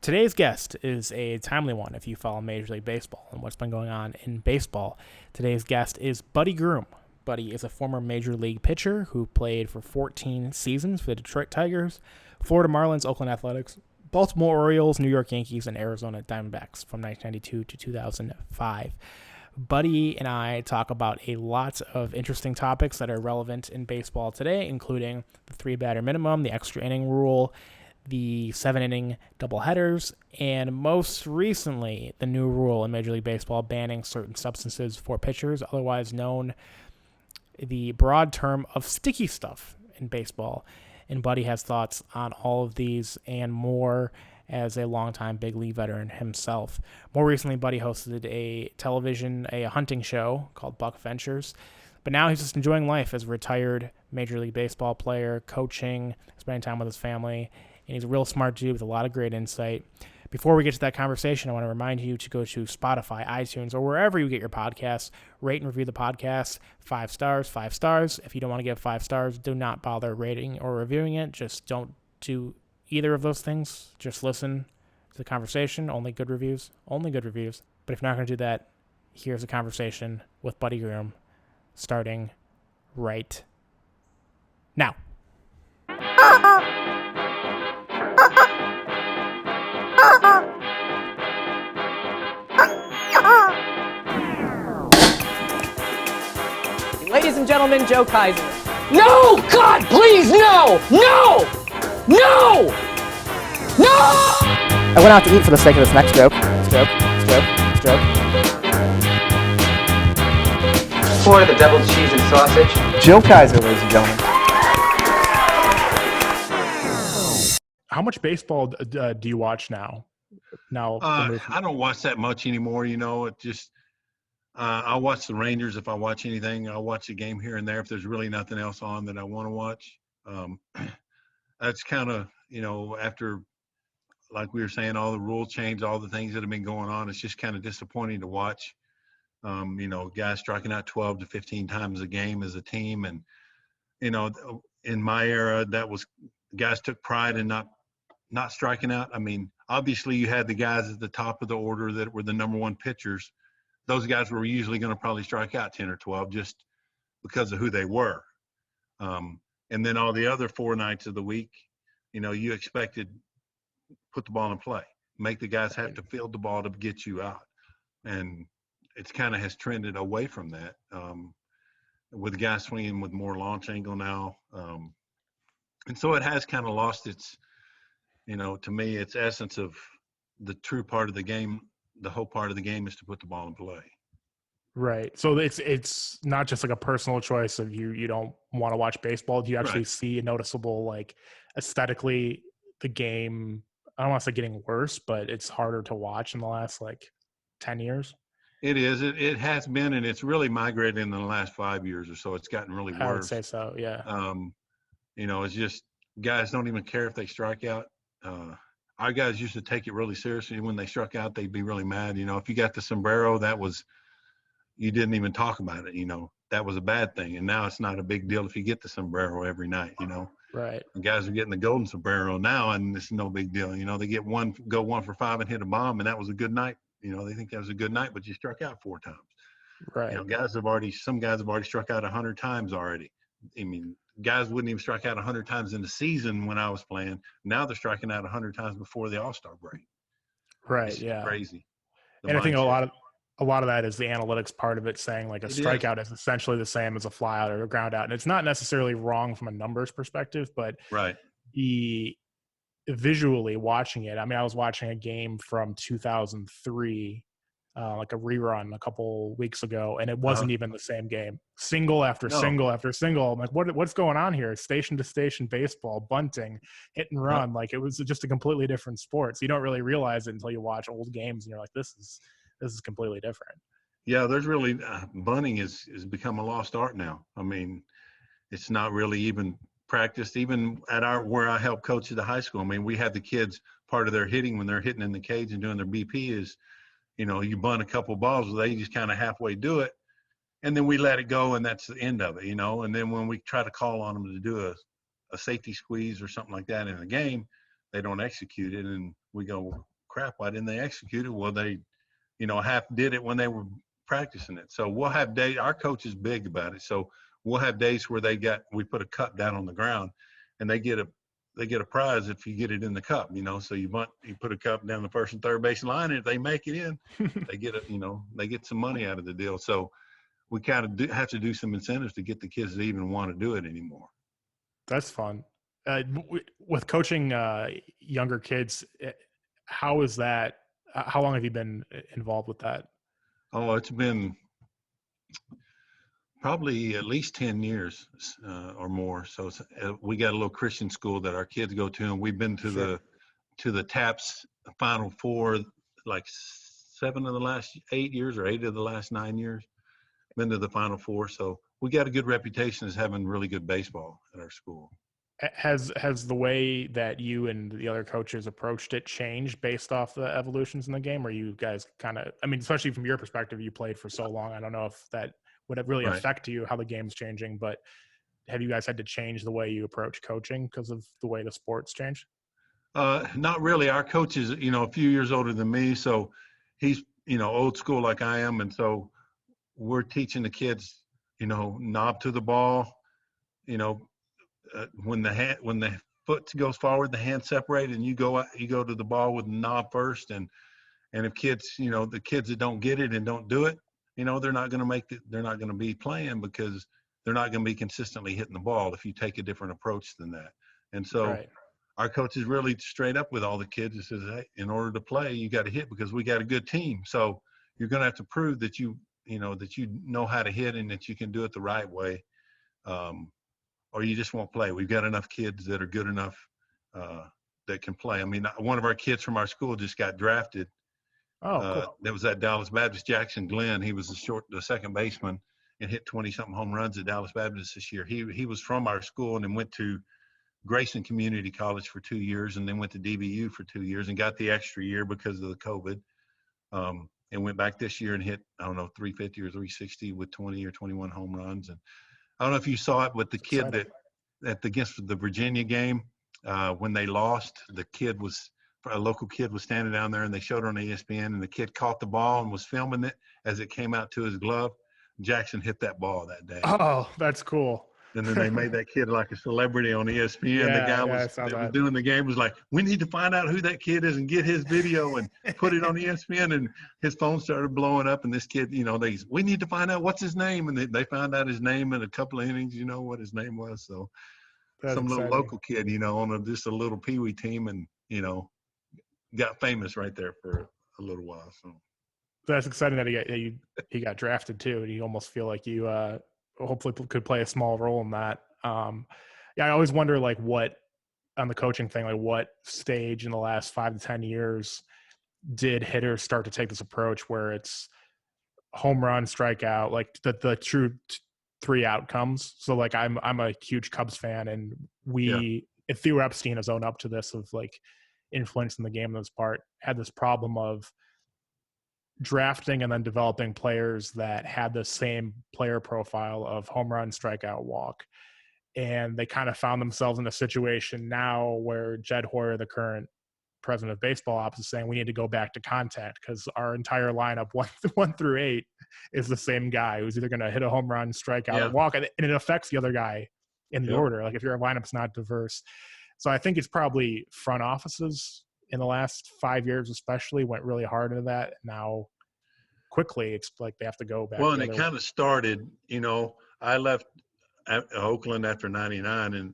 Today's guest is a timely one if you follow Major League Baseball and what's been going on in baseball. Today's guest is Buddy Groom. Buddy is a former Major League pitcher who played for 14 seasons for the Detroit Tigers, Florida Marlins, Oakland Athletics, Baltimore Orioles, New York Yankees, and Arizona Diamondbacks from 1992 to 2005. Buddy and I talk about a lot of interesting topics that are relevant in baseball today, including the three-batter minimum, the extra inning rule, the 7-inning doubleheaders, and most recently, the new rule in Major League Baseball banning certain substances for pitchers, otherwise known the broad term of sticky stuff in baseball. And Buddy has thoughts on all of these and more as a longtime big league veteran himself. More recently, Buddy hosted a hunting show called Buck Ventures. But now he's just enjoying life as a retired Major League Baseball player, coaching, spending time with his family. And he's a real smart dude with a lot of great insight. Before we get to that conversation, I want to remind you to go to Spotify, iTunes, or wherever you get your podcasts. Rate and review the podcast. 5 stars, 5 stars. If you don't want to give 5 stars, do not bother rating or reviewing it. Just don't do either of those things. Just listen to the conversation. Only good reviews. Only good reviews. But if you're not going to do that, here's a conversation with Buddy Groom starting right now. Ladies and gentlemen, Joe Kaiser. No! God, please, no! No! No! No! I went out to eat for the sake of this next joke. Joke. For the deviled cheese and sausage. Joe Kaiser, ladies and gentlemen. How much baseball do you watch now? I don't watch that much anymore. It just I'll watch the Rangers if I watch anything. I'll watch a game here and there if there's really nothing else on that I want to watch. That's kind of, after, like we were saying, all the rule change, all the things that have been going on, it's just kind of disappointing to watch. Guys striking out 12 to 15 times a game as a team. And, in my era, that was guys took pride in not striking out. I mean, obviously you had the guys at the top of the order that were the number one pitchers. Those guys were usually going to probably strike out 10 or 12 just because of who they were. And then all the other 4 nights of the week, you expected put the ball in play, make the guys have to field the ball to get you out. And it's kind of has trended away from that with guys swinging with more launch angle now. And so it has kind of lost its, to me, its essence of the true part of the game. The whole part of the game is to put the ball in play. Right. So it's not just like a personal choice of you don't want to watch baseball. Do you actually see a noticeable, like, aesthetically, the game, I don't want to say getting worse, but it's harder to watch in the last 10 years? It is. It has been, and it's really migrated in the last 5 years or so. It's gotten really worse. I would say so, yeah. It's just guys don't even care if they strike out. Our guys used to take it really seriously. When they struck out, they'd be really mad. If you got the sombrero, you didn't even talk about it. That was a bad thing. And now it's not a big deal if you get the sombrero every night, Right. And guys are getting the golden sombrero now, and it's no big deal. They get go 1 for 5 and hit a bomb, and that was a good night. They think that was a good night, but you struck out 4 times. Right. Some guys have already struck out 100 times already. I mean, guys wouldn't even strike out 100 times in the season when I was playing. Now they're striking out 100 times before the All-Star break. Right. It's yeah. crazy. And I think a lot of that is the analytics part of it, saying a strikeout is essentially the same as a flyout or a ground out. And it's not necessarily wrong from a numbers perspective, but visually watching it. I mean, I was watching a game from 2003, like a rerun a couple weeks ago, and it wasn't even the same game. Single after single after single. I'm like, what's going on here? Station to station baseball, bunting, hit and run. Like, it was just a completely different sport. So you don't really realize it until you watch old games, and you're like, this is completely different. Yeah, there's really bunting is become a lost art now. I mean, it's not really even practiced. Even at where I help coach at the high school. I mean, we have the kids, part of their hitting when they're hitting in the cage and doing their BP is, you bunt a couple balls, they just kind of halfway do it, and then we let it go, and that's the end of it. And then when we try to call on them to do a safety squeeze or something like that in a game, they don't execute it, and we go, crap, why didn't they execute it? Well, they, half did it when they were practicing it. So we'll have days, our coach is big about it. So we'll have days where we put a cup down on the ground and they get a prize if you get it in the cup, so you put a cup down the first and third base line, and if they make it in, they get some money out of the deal. So we kind of have to do some incentives to get the kids to even want to do it anymore. That's fun. With coaching younger kids, how is that? How long have you been involved with that? Oh, it's been probably at least 10 years or more. So we got a little Christian school that our kids go to, and we've been to the TAPS Final Four like 7 of the last 8 years or 8 of the last 9 years. Been to the Final Four, so we got a good reputation as having really good baseball at our school. Has the way that you and the other coaches approached it changed based off the evolutions in the game? Or you guys kind of, especially from your perspective, you played for so long. I don't know if that would really affect you, how the game's changing, but have you guys had to change the way you approach coaching because of the way the sport's changed? Not really. Our coach is, a few years older than me, so he's, old school like I am, and so we're teaching the kids, knob to the ball, when the foot goes forward, the hand separated, and you go to the ball with the knob first, and if kids, the kids that don't get it and don't do it, they're not going to be playing because they're not going to be consistently hitting the ball if you take a different approach than that. And so our coach is really straight up with all the kids and says, hey, in order to play, you got to hit because we got a good team. So you're going to have to prove that you know how to hit and that you can do it the right way. Or you just won't play. We've got enough kids that are good enough that can play. One of our kids from our school just got drafted. Cool. That was at Dallas Baptist, Jackson Glenn. He was the second baseman and hit 20-something home runs at Dallas Baptist this year. He was from our school and then went to Grayson Community College for 2 years and then went to DBU for 2 years and got the extra year because of the COVID. And went back this year and hit, 350 or 360 with 20 or 21 home runs. And I don't know if you saw it, but the kid against the Virginia game, when they lost, a local kid was standing down there and they showed it on ESPN, and the kid caught the ball and was filming it as it came out to his glove. Jackson hit that ball that day. Oh, that's cool. And then they made that kid like a celebrity on ESPN. The guy was doing the game was like, we need to find out who that kid is and get his video and put it on ESPN. And his phone started blowing up. And this kid, we need to find out what's his name. And they found out his name in a couple of innings, what his name was. So some little local kid, on just a little peewee team and, got famous right there for a little while. So that's exciting that he got drafted too. And you almost feel like you, hopefully could play a small role in that. I always wonder what on the coaching thing, what stage in the last 5 to 10 years did hitters start to take this approach where it's home run, strikeout, like the true 3 outcomes. So I'm a huge Cubs fan, and Theo Epstein has owned up to this of influence in the game on this part, had this problem of drafting and then developing players that had the same player profile of home run, strikeout, walk. And they kind of found themselves in a situation now where Jed Hoyer, the current president of baseball ops, is saying we need to go back to contact because our entire lineup 1 through 8 is the same guy who's either going to hit a home run, strikeout, or walk. And it affects the other guy in the order. If your lineup's not diverse. So I think it's probably front offices in the last 5 years especially went really hard into that. Now quickly it's like they have to go back. Well, and it kind of started, I left Oakland after 99, and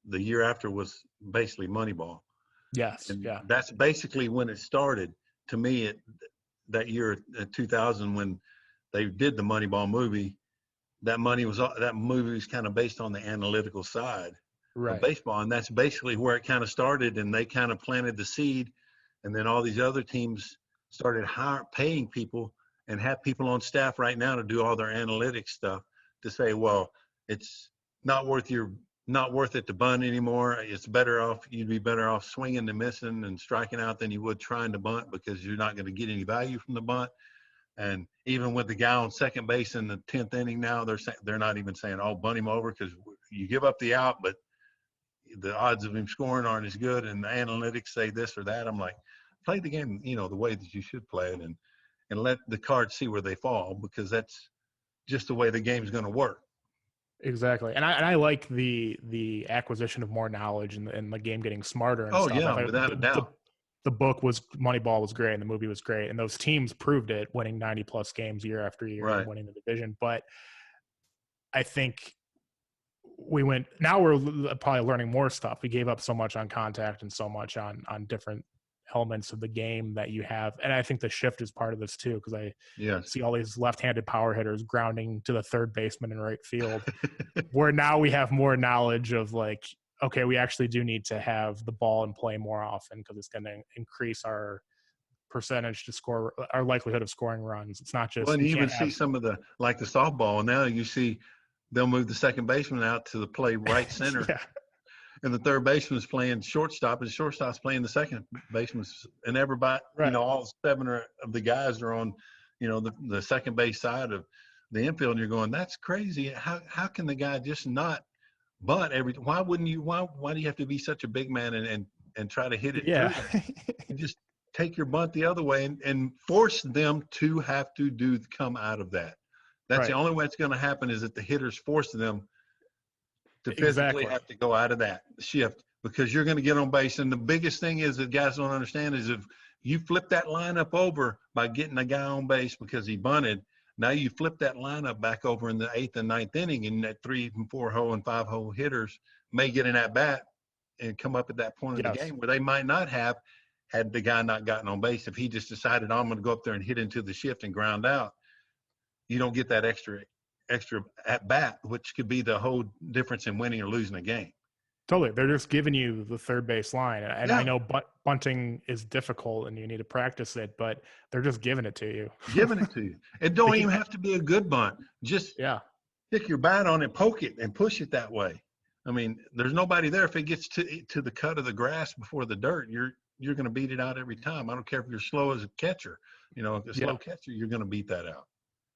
the year after was basically Moneyball. Yes. And that's basically when it started. To me, that year, 2000, when they did the Moneyball movie, that movie was kind of based on the analytical side of baseball, and that's basically where it kind of started. And they kind of planted the seed, and then all these other teams started paying people and have people on staff right now to do all their analytics stuff to say, well, it's not worth it to bunt anymore. It's better off, you'd be better off swinging and missing and striking out than you would trying to bunt because you're not going to get any value from the bunt. And even with the guy on second base in the 10th inning now, they're not even saying, oh, bunt him over because you give up the out, but the odds of him scoring aren't as good. And the analytics say this or that. I'm like, play the game, the way that you should play it, and let the cards see where they fall, because that's just the way the game's going to work. Exactly. And I like the acquisition of more knowledge and the game getting smarter and Oh stuff. yeah, without a doubt. The book was Moneyball was great and the movie was great. And those teams proved it, winning 90 plus games year after year and winning the division. But I think now we're probably learning more stuff. We gave up so much on contact and so much on different elements of the game that you have. And I think the shift is part of this too, because I see all these left-handed power hitters grounding to the third baseman in right field, where now we have more knowledge of like, okay, we actually do need to have the ball and play more often because it's going to increase our percentage to score, our likelihood of scoring runs. It's not just. Well, and you even see some of the softball, and now you see they'll move the second baseman out to the play right center. And the third baseman's playing shortstop, and the shortstop's playing the second baseman, and everybody, all 7 of the guys are on, the second base side of the infield, and you're going, that's crazy. How can the guy just not bunt why wouldn't you? Why do you have to be such a big man and try to hit it? Yeah, you just take your bunt the other way and force them to have to come out of that. That's the only way it's going to happen, is that the hitters force them to physically have to go out of that shift, because you're going to get on base. And the biggest thing is that guys don't understand is if you flip that lineup over by getting a guy on base because he bunted, now you flip that lineup back over in the 8th and 9th inning, and that 3 and 4 hole and 5 hole hitters may get an at bat and come up at that point of the game where they might not have had the guy not gotten on base. If he just decided, I'm going to go up there and hit into the shift and ground out, you don't get that extra at bat, which could be the whole difference in winning or losing a game. Totally. They're just giving you the third base line. And I know bunting is difficult and you need to practice it, but they're just giving it to you. Giving it to you. It don't even have to be a good bunt. Just stick your bat on it, poke it, and push it that way. I mean, there's nobody there. If it gets to the cut of the grass before the dirt, you're going to beat it out every time. I don't care if you're slow as a catcher. If you're a slow catcher, you're going to beat that out.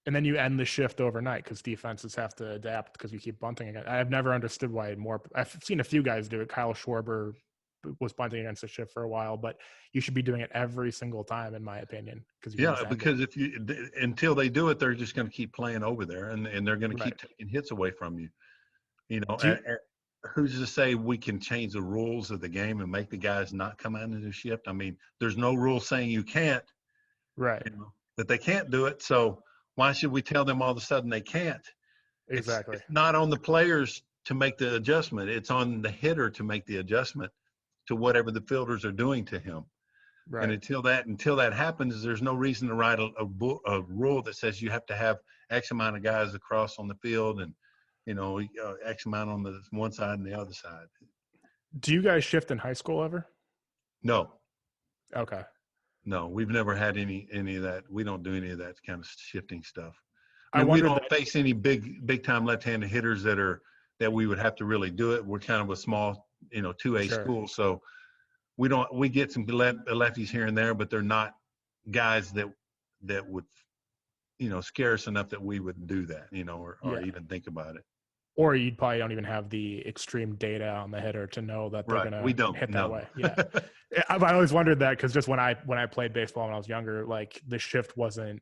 And then you end the shift overnight because defenses have to adapt because you keep bunting again. I've never understood why I've seen a few guys do it. Kyle Schwarber was bunting against the shift for a while, but you should be doing it every single time, in my opinion. Because until they do it, they're just going to keep playing over there, and they're going to keep taking hits away from you. Who's to say we can change the rules of the game and make the guys not come out into the shift? I mean, there's no rule saying you can't, that they can't do it. So why should we tell them all of a sudden they can't? Exactly. It's not on the players to make the adjustment. It's on the hitter to make the adjustment to whatever the fielders are doing to him. Right. And until that happens, there's no reason to write a rule that says you have to have X amount of guys across on the field and, X amount on the one side and the other side. Do you guys shift in high school ever? No. Okay. No, we've never had any of that. We don't do any of that kind of shifting stuff. We don't face any big time left-handed hitters that we would have to really do it. We're kind of a small, 2A school, so we get some lefties here and there, but they're not guys that would, scare us enough that we would do that, or even think about it. Or you probably don't even have the extreme data on the hitter to know that they're going to hit that way. Yeah. I've always wondered that because just when I played baseball when I was younger, like the shift wasn't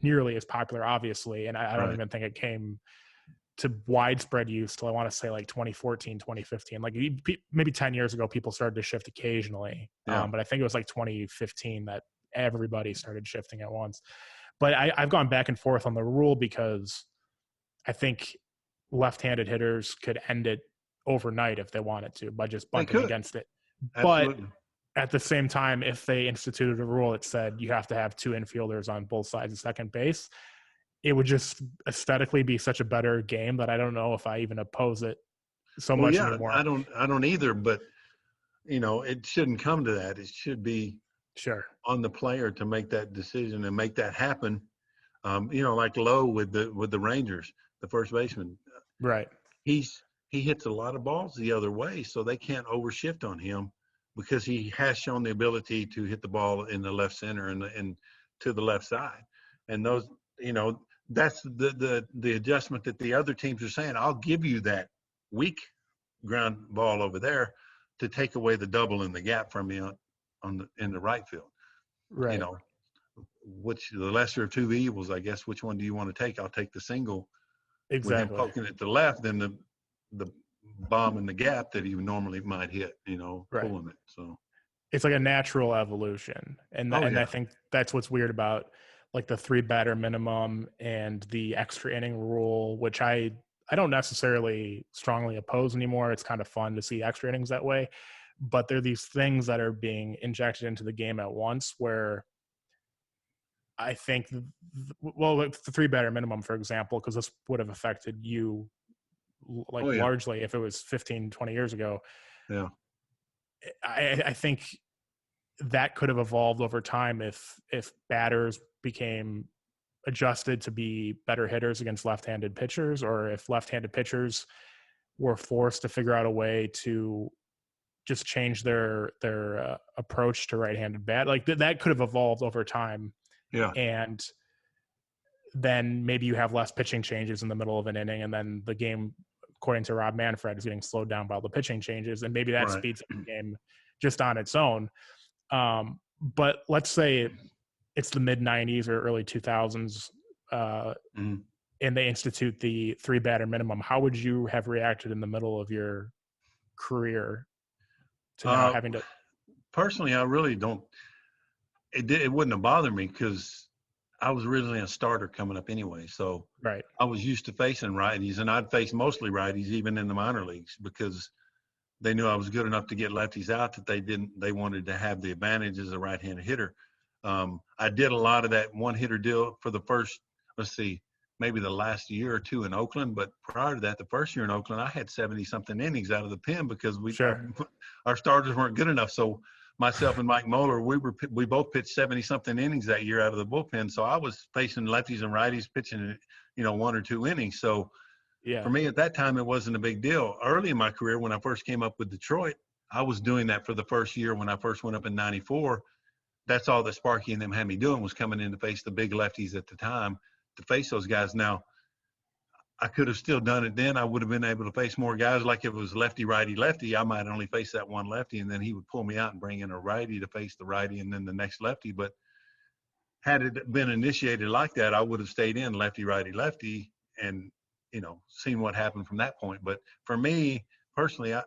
nearly as popular, obviously. And I don't even think it came to widespread use till I want to say like 2014, 2015. Like maybe 10 years ago, people started to shift occasionally. Yeah. But I think it was like 2015 that everybody started shifting at once. But I've gone back and forth on the rule because I think left-handed hitters could end it overnight if they wanted to by just bunting against it. Absolutely. But at the same time, if they instituted a rule that said you have to have 2 infielders on both sides of second base, it would just aesthetically be such a better game that I don't know if I even oppose it so much anymore. I don't either, but it shouldn't come to that. It should be on the player to make that decision and make that happen. Like Lowe with the Rangers, the first baseman. Right. He hits a lot of balls the other way, so they can't overshift on him because he has shown the ability to hit the ball in the left center and to the left side. And those, that's the adjustment that the other teams are saying. I'll give you that weak ground ball over there to take away the double in the gap from you in the right field. Right. You know, which the lesser of two evils, I guess. Which one do you want to take? I'll take the single with him Exactly. poking it to the left than the bomb in the gap that he normally might hit. You know, Right. pulling it. So It's like a natural evolution, and Oh, and I yeah. think that's what's weird about like the 3 batter minimum and the extra inning rule, which I don't necessarily strongly oppose anymore. It's kind of fun to see extra innings that way, but there are these things that are being injected into the game at once where I think, well, like the 3 batter minimum, for example, because this would have affected you like Oh, yeah. largely if it was 15, 20 years ago. Yeah. I think that could have evolved over time if batters became adjusted to be better hitters against left-handed pitchers, or if left-handed pitchers were forced to figure out a way to just change their approach to right-handed bat. Like that could have evolved over time. Yeah. And then maybe you have less pitching changes in the middle of an inning, and then the game, according to Rob Manfred, is getting slowed down by all the pitching changes, and maybe that Right. speeds up the game just on its own. But let's say it's the mid 90s or early 2000s, Mhm. and they institute the 3 batter minimum. How would you have reacted in the middle of your career to now having to? Personally, I really don't. It wouldn't have bothered me because I was originally a starter coming up anyway. So Right. I was used to facing righties, and I'd face mostly righties even in the minor leagues because they knew I was good enough to get lefties out that they wanted to have the advantage as a right-handed hitter. I did a lot of that one-hitter deal for the first, maybe the last year or two in Oakland. But prior to that, the first year in Oakland, I had 70-something innings out of the pen because our starters weren't good enough. So myself and Mike Moeller, we both pitched 70-something innings that year out of the bullpen. So I was facing lefties and righties pitching, 1 or 2 innings. So Yeah. for me at that time, it wasn't a big deal. Early in my career, when I first came up with Detroit, I was doing that for the first year when I first went up in '94. That's all that Sparky and them had me doing was coming in to face the big lefties at the time, to face those guys. Now, I could have still done it then. I would have been able to face more guys. Like if it was lefty, righty, lefty, I might only face that one lefty, and then he would pull me out and bring in a righty to face the righty and then the next lefty. But had it been initiated like that, I would have stayed in lefty, righty, lefty and, seen what happened from that point. But for me personally, I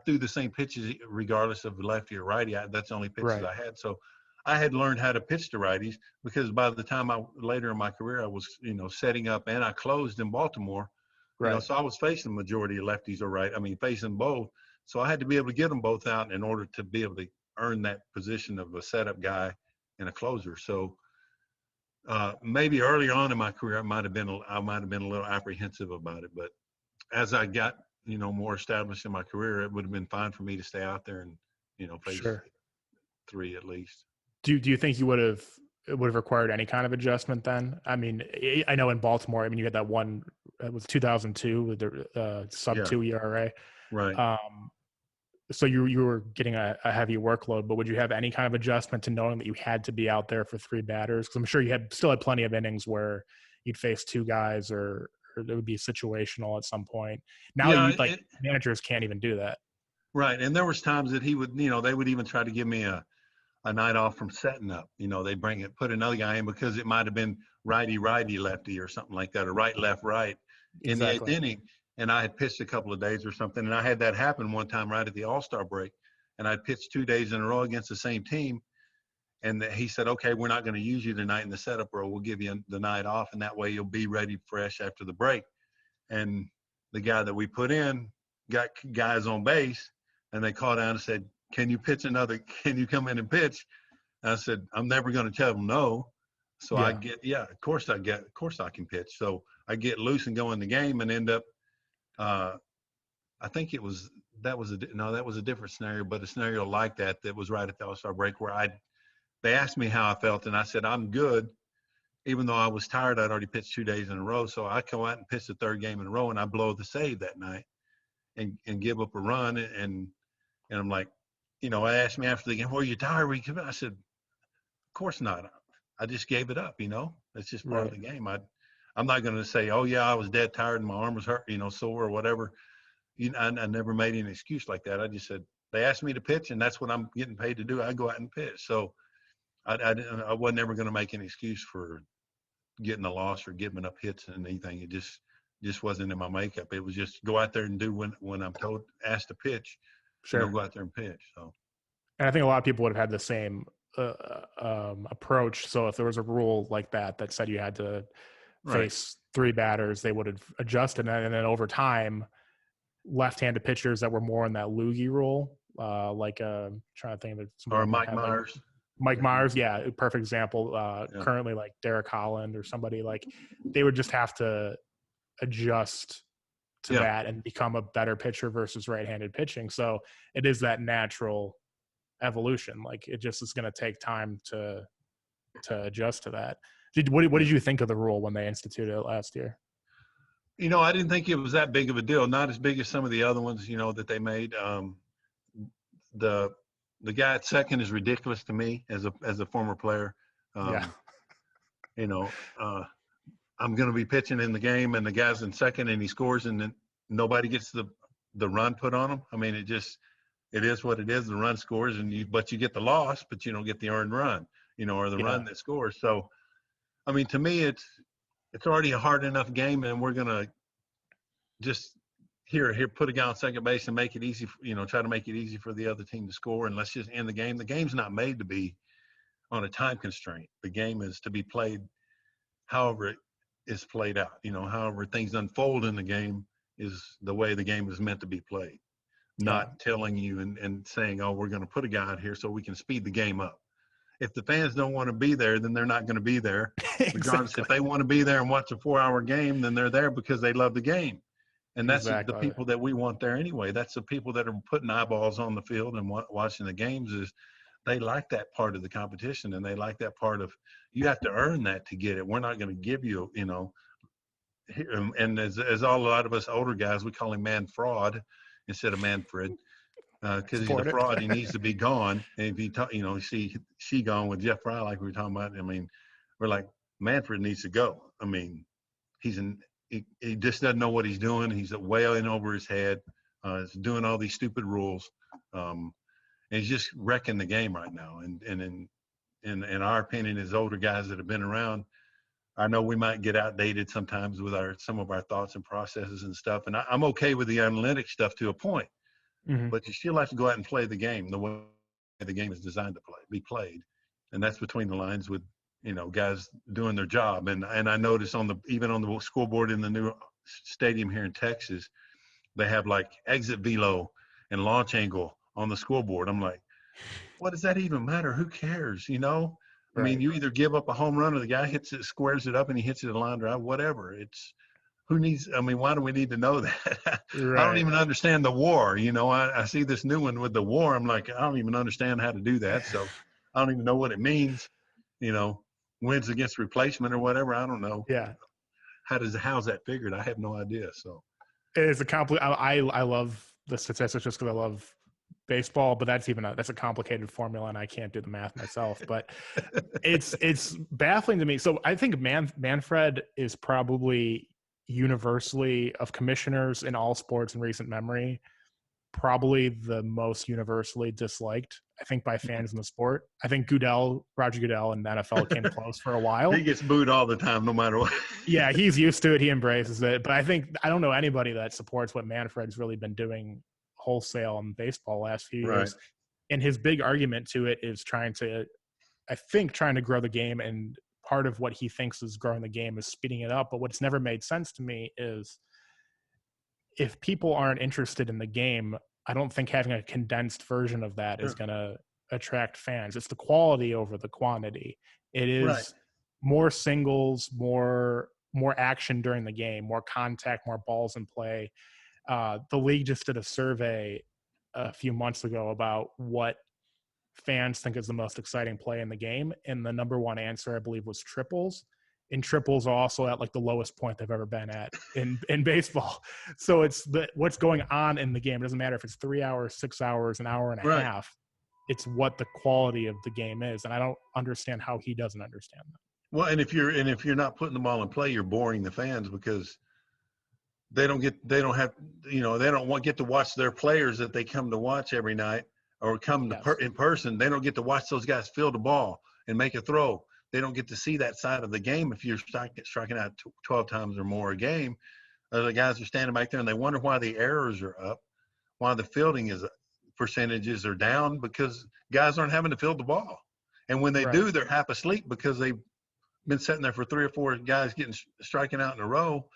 threw the same pitches regardless of lefty or righty. That's the only pitches Right. I had. So I had learned how to pitch to righties because by the time later in my career, I was, setting up and I closed in Baltimore, Right. so I was facing the majority of lefties or right. I mean, facing both. So I had to be able to get them both out in order to be able to earn that position of a setup guy and a closer. So maybe early on in my career, I might have been a little apprehensive about it, but as I got, more established in my career, it would have been fine for me to stay out there and, face Sure. 3 at least. Do you think it would have required any kind of adjustment then? I mean, I know in Baltimore, you had that one, it was 2002 with the sub 2 ERA. Right. So you were getting a heavy workload, but would you have any kind of adjustment to knowing that you had to be out there for 3 batters? Because I'm sure you still had plenty of innings where you'd face 2 guys, or it would be situational at some point. Now managers can't even do that. Right. And there was times that he would, they would even try to give me a night off from setting up. They put another guy in because it might have been righty, lefty or something like that, or right, left, right in the 8th inning. And I had pitched a couple of days or something. And I had that happen one time right at the All-Star break. And I pitched 2 days in a row against the same team. And he said, okay, we're not going to use you tonight in the setup role. We'll give you the night off. And that way you'll be ready fresh after the break. And the guy that we put in got guys on base. And they called down and said, can you come in and pitch? And I said, I'm never going to tell them no. So Yeah. of course I can pitch. So I get loose and go in the game and end up, I think that was a different scenario, but a scenario like that was right at the All-Star break where they asked me how I felt and I said, I'm good. Even though I was tired, I'd already pitched 2 days in a row. So I go out and pitch the 3rd game in a row and I blow the save that night and give up a run. And I'm like, they asked me after the game, were you tired? I said, of course not. I just gave it up, It's just part of the game. I'm not going to say, oh, yeah, I was dead tired and my arm was hurt, sore or whatever. I never made an excuse like that. I just said, they asked me to pitch, and that's what I'm getting paid to do. I go out and pitch. So I wasn't ever going to make an excuse for getting a loss or giving up hits and anything. It just wasn't in my makeup. It was just go out there and do when I'm asked to pitch, Sure. go out there and pitch. So, and I think a lot of people would have had the same approach. So if there was a rule like that said you had to face 3 batters, they would have adjusted. And then over time, left-handed pitchers that were more in that loogie rule, trying to think of or Mike Myers. Mike Myers, yeah, perfect example. Currently, like Derek Holland or somebody, like they would just have to adjust to that and become a better pitcher versus right-handed pitching. So it is that natural evolution. Like it just is going to take time to adjust to that. What did you think of the rule when they instituted it last year? I didn't think it was that big of a deal. Not as big as some of the other ones, that they made. The guy at second is ridiculous to me as a former player. I'm going to be pitching in the game, and the guy's in second, and he scores, and then nobody gets the run put on him. I mean, it is what it is. The run scores, but you get the loss, but you don't get the earned run, or the run that scores. So, I mean, to me, it's already a hard enough game, and we're going to just here put a guy on second base and make it easy, try to make it easy for the other team to score, and let's just end the game. The game's not made to be on a time constraint. The game is to be played however it is played out. However things unfold in the game is the way the game is meant to be played, not telling you and saying, oh, we're going to put a guy out here so we can speed the game up. If the fans don't want to be there, then they're not going to be there. Regardless, if they want to be there and watch a 4-hour game, then they're there because they love the game. And that's the people that we want there anyway. That's the people that are putting eyeballs on the field and watching the games. Is they like that part of the competition, and they like that part of you have to earn that to get it. We're not going to give you, and as a lot of us older guys, we call him Man Fraud instead of Manfred. Because he's a fraud, he needs to be gone. And if you see she gone with Jeff Fry, like we were talking about. I mean, we're like Manfred needs to go. I mean, he just doesn't know what he's doing. He's way in over his head. He's doing all these stupid rules, and he's just wrecking the game right now. And in our opinion, as older guys that have been around, I know we might get outdated sometimes with some of our thoughts and processes and stuff. And I'm okay with the analytic stuff to a point. Mm-hmm. But you still have to go out and play the game the way the game is designed to be played. And that's between the lines with, guys doing their job. And I noticed even on the scoreboard in the new stadium here in Texas, they have like exit velo and launch angle on the scoreboard. I'm like, what does that even matter? Who cares? Right. I mean, you either give up a home run or the guy hits it, squares it up, and he hits it a line drive, whatever. Why do we need to know that? Right. I don't even understand the WAR. I see this new one with the WAR. I'm like, I don't even understand how to do that. So I don't even know what it means. Wins against replacement or whatever. I don't know. Yeah. How's that figured? I have no idea. So it's I love the statistics just because I love baseball, but that's a complicated formula and I can't do the math myself, but it's baffling to me. So I think Manfred is probably universally, of commissioners in all sports in recent memory, probably the most universally disliked, I think, by fans in the sport. I think Roger Goodell in the NFL came close for a while. He gets booed all the time, no matter what. Yeah, he's used to it. He embraces it. But I don't know anybody that supports what Manfred's really been doing wholesale in baseball last few years. And his big argument to it is trying to grow the game, and part of what he thinks is growing the game is speeding it up. But what's never made sense to me is if people aren't interested in the game, I don't think having a condensed version of that is going to attract fans. It's the quality over the quantity. It is more singles, more action during the game, more contact, more balls in play. The league just did a survey a few months ago about what fans think is the most exciting play in the game, and the number one answer, I believe, was triples. And triples are also at like the lowest point they've ever been at in baseball. So it's what's going on in the game. It doesn't matter if it's 3 hours, 6 hours, an hour and a half. It's what the quality of the game is, and I don't understand how he doesn't understand that. Well, and if you're not putting the ball in play, you're boring the fans, because they don't have, they don't get to watch their players that they come to watch every night or come to in person. They don't get to watch those guys field the ball and make a throw. They don't get to see that side of the game. If you're striking out 12 times or more a game, the guys are standing back there and they wonder why the errors are up, why the fielding percentages are down, because guys aren't having to field the ball. And when they do, they're half asleep because they've been sitting there for 3 or 4 guys striking out in a row.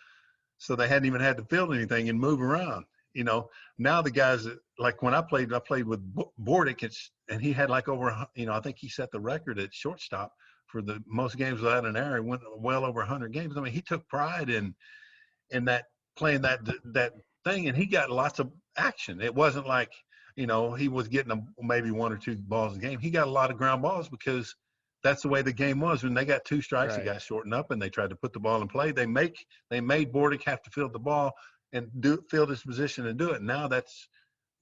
So they hadn't even had to field anything and move around. Now the guys, like when I played with Bordick, and he had like over, I think he set the record at shortstop for the most games without an error. He went well over 100 games. I mean, he took pride in that, playing that thing, and he got lots of action. It wasn't like, he was getting maybe 1 or 2 balls a game. He got a lot of ground balls because that's the way the game was. When they got 2 strikes, the guys shortened up and they tried to put the ball in play. They made Bordick have to field the ball and field his position and do it. Now that's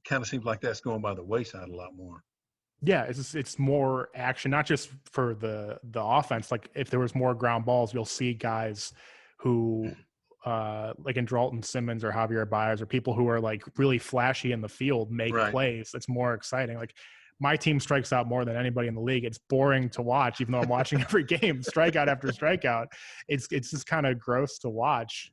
kind of seems like that's going by the wayside a lot more. Yeah, it's more action, not just for the offense. Like if there was more ground balls, you'll see guys who like in Dralton Simmons or Javier Baez or people who are like really flashy in the field make plays. It's more exciting. Like my team strikes out more than anybody in the league. It's boring to watch, even though I'm watching every game, strikeout after strikeout. It's just kind of gross to watch.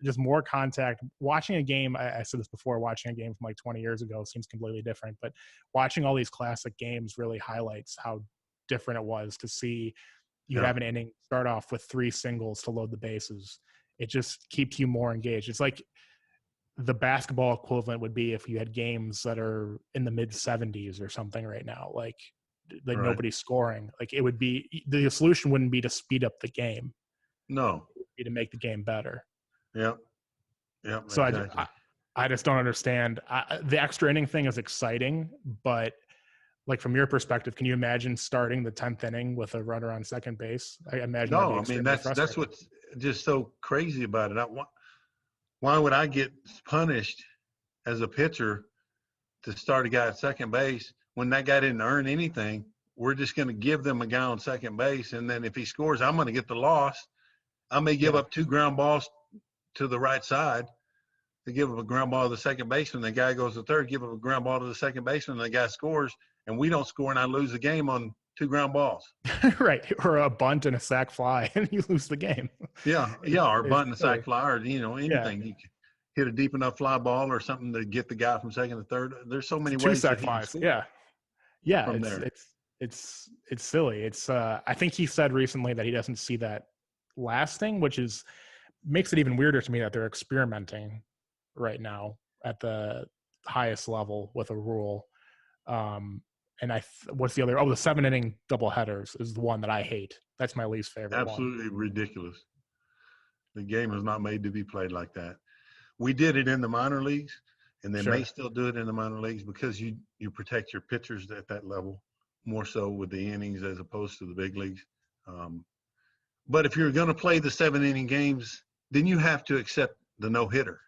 Just more contact. Watching a game, I said this before, watching a game from like 20 years ago seems completely different. But watching all these classic games really highlights how different it was to see you have an inning start off with 3 singles to load the bases. It just keeps you more engaged. It's like the basketball equivalent would be if you had games that are in the mid 70s or something right now, like nobody's scoring. Like it would be, the solution wouldn't be to speed up the game. No, it would be to make the game better. Yeah. So exactly. I just don't understand. The extra inning thing is exciting, but like from your perspective, can you imagine starting the 10th inning with a runner on second base? I imagine. No, I mean, that's what's just so crazy about it. Why would I get punished as a pitcher to start a guy at second base when that guy didn't earn anything? We're just going to give them a guy on second base, and then if he scores, I'm going to get the loss. I may give up 2 ground balls to the right side to give up a ground ball to the second baseman. The guy goes to third, give up a ground ball to the second baseman, and the guy scores, and we don't score, and I lose the game on 2 ground balls. Right, or a bunt and a sac fly, and you lose the game. Yeah, or a bunt and a sac fly, or anything. Yeah. You can hit a deep enough fly ball or something to get the guy from second to third. There's so many ways. 2 sac flies. Yeah. It's silly. It's I think he said recently that he doesn't see that lasting, which makes it even weirder to me that they're experimenting right now at the highest level with a rule. And what's the other? The 7-inning double headers is the one that I hate. That's my least favorite. Absolutely ridiculous. The game is not made to be played like that. We did it in the minor leagues, and they may still do it in the minor leagues because you protect your pitchers at that level more so with the innings as opposed to the big leagues. But if you're going to play the 7-inning games, then you have to accept the no-hitter,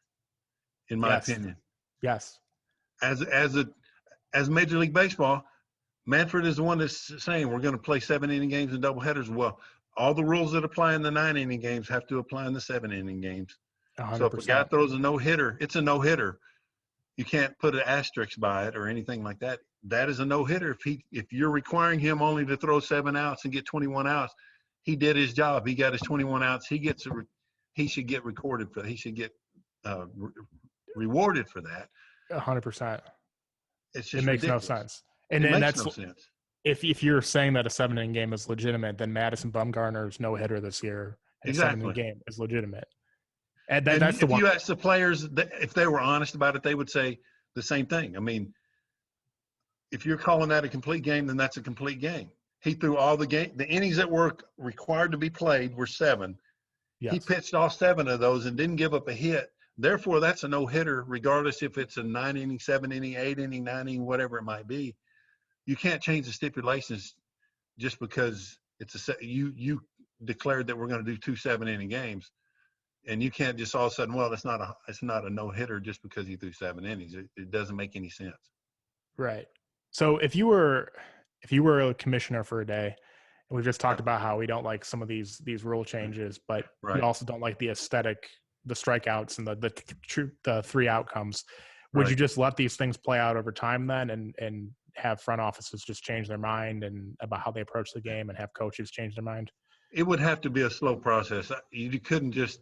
in my opinion. Yes. As Major League Baseball, Manfred is the one that's saying we're going to play 7-inning games and doubleheaders. Well, all the rules that apply in the 9-inning games have to apply in the 7-inning games. 100%. So if a guy throws a no-hitter, it's a no-hitter. You can't put an asterisk by it or anything like that. That is a no-hitter. If you're requiring him only to throw 7 outs and get 21 outs, he did his job. He got his 21 outs. He should get recorded for that. He should get rewarded for that. 100%. It makes ridiculous. No sense. And that's no sense. If you're saying that a 7-inning game is legitimate, then Madison Bumgarner's no hitter this year in a 7-inning game is legitimate. And that's the one. If you ask the players, if they were honest about it, they would say the same thing. I mean, if you're calling that a complete game, then that's a complete game. He threw all the innings that were required to be played were 7. Yes. He pitched all 7 of those and didn't give up a hit. Therefore, that's a no-hitter, regardless if it's a 9-inning, 7-inning, 8-inning, 9-inning, whatever it might be. You can't change the stipulations just because you declared that we're going to do 2 7-inning games, and you can't just all of a sudden, well, it's not a no-hitter just because he threw 7 innings. It doesn't make any sense. Right. So if you were a commissioner for a day, and we've just talked about how we don't like some of these rule changes, but we also don't like the aesthetic the strikeouts and the three outcomes. Would Right. you just let these things play out over time then, and have front offices just change their mind and about how they approach the game, and have coaches change their mind? It would have to be a slow process. You couldn't just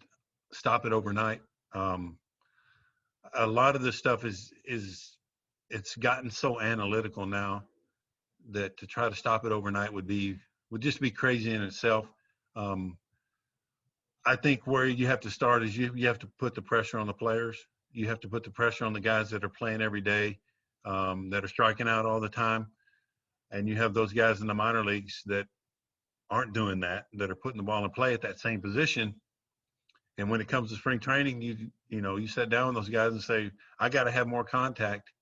stop it overnight. A lot of this stuff is it's gotten so analytical now that to try to stop it overnight would just be crazy in itself. I think where you have to start is you have to put the pressure on the players. You have to put the pressure on the guys that are playing every day, that are striking out all the time. And you have those guys in the minor leagues that aren't doing that are putting the ball in play at that same position. And when it comes to spring training, you sit down with those guys and say, I got to have more contact,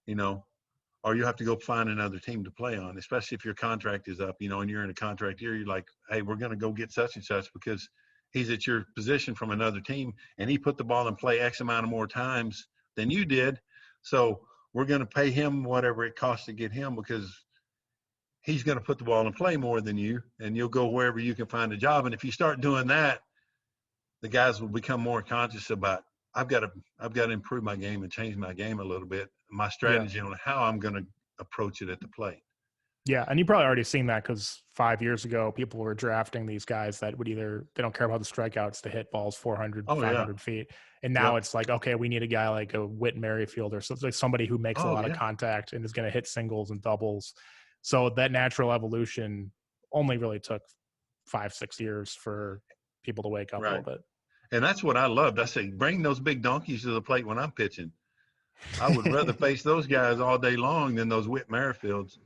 or you have to go find another team to play on, especially if your contract is up, and you're in a contract year. You're like, hey, we're going to go get such and such because he's at your position from another team, and he put the ball in play X amount of more times than you did. So we're going to pay him whatever it costs to get him because he's going to put the ball in play more than you, and you'll go wherever you can find a job. And if you start doing that, the guys will become more conscious about, I've got to improve my game and change my game a little bit, my strategy on how I'm going to approach it at the plate. Yeah, and you probably already seen that because 5 years ago, people were drafting these guys that would they don't care about the strikeouts to hit balls 400, 500 feet. And now it's like, okay, we need a guy like a Whit Merrifield or somebody who makes a lot of contact and is going to hit singles and doubles. So that natural evolution only really took 5-6 years for people to wake up a little bit. And that's what I loved. I say, bring those big donkeys to the plate when I'm pitching. I would rather face those guys all day long than those Whit Merrifields.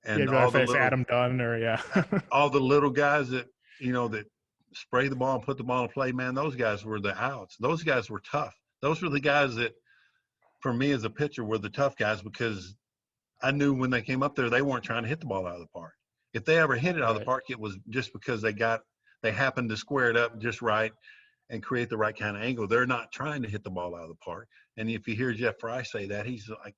And all the little, Adam Dunn all the little guys that, that spray the ball and put the ball in play, man, those guys were the outs. Those guys were tough. Those were the guys that, for me as a pitcher, were the tough guys because I knew when they came up there, they weren't trying to hit the ball out of the park. If they ever hit it out of the park, it was just because they happened to square it up just right and create the right kind of angle. They're not trying to hit the ball out of the park. And if you hear Jeff Fry say that, he's like,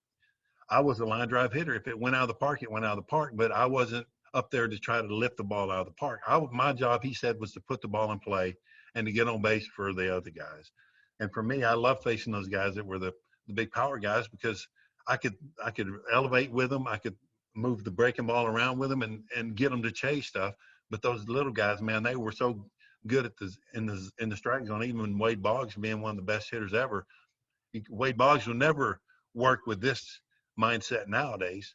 I was a line drive hitter. If it went out of the park, it went out of the park, but I wasn't up there to try to lift the ball out of the park. My job, he said, was to put the ball in play and to get on base for the other guys. And for me, I love facing those guys that were the big power guys because I could elevate with them. I could move the breaking ball around with them and get them to chase stuff. But those little guys, man, they were so good at in the strike zone. Even Wade Boggs being one of the best hitters ever, Wade Boggs will never work with this mindset nowadays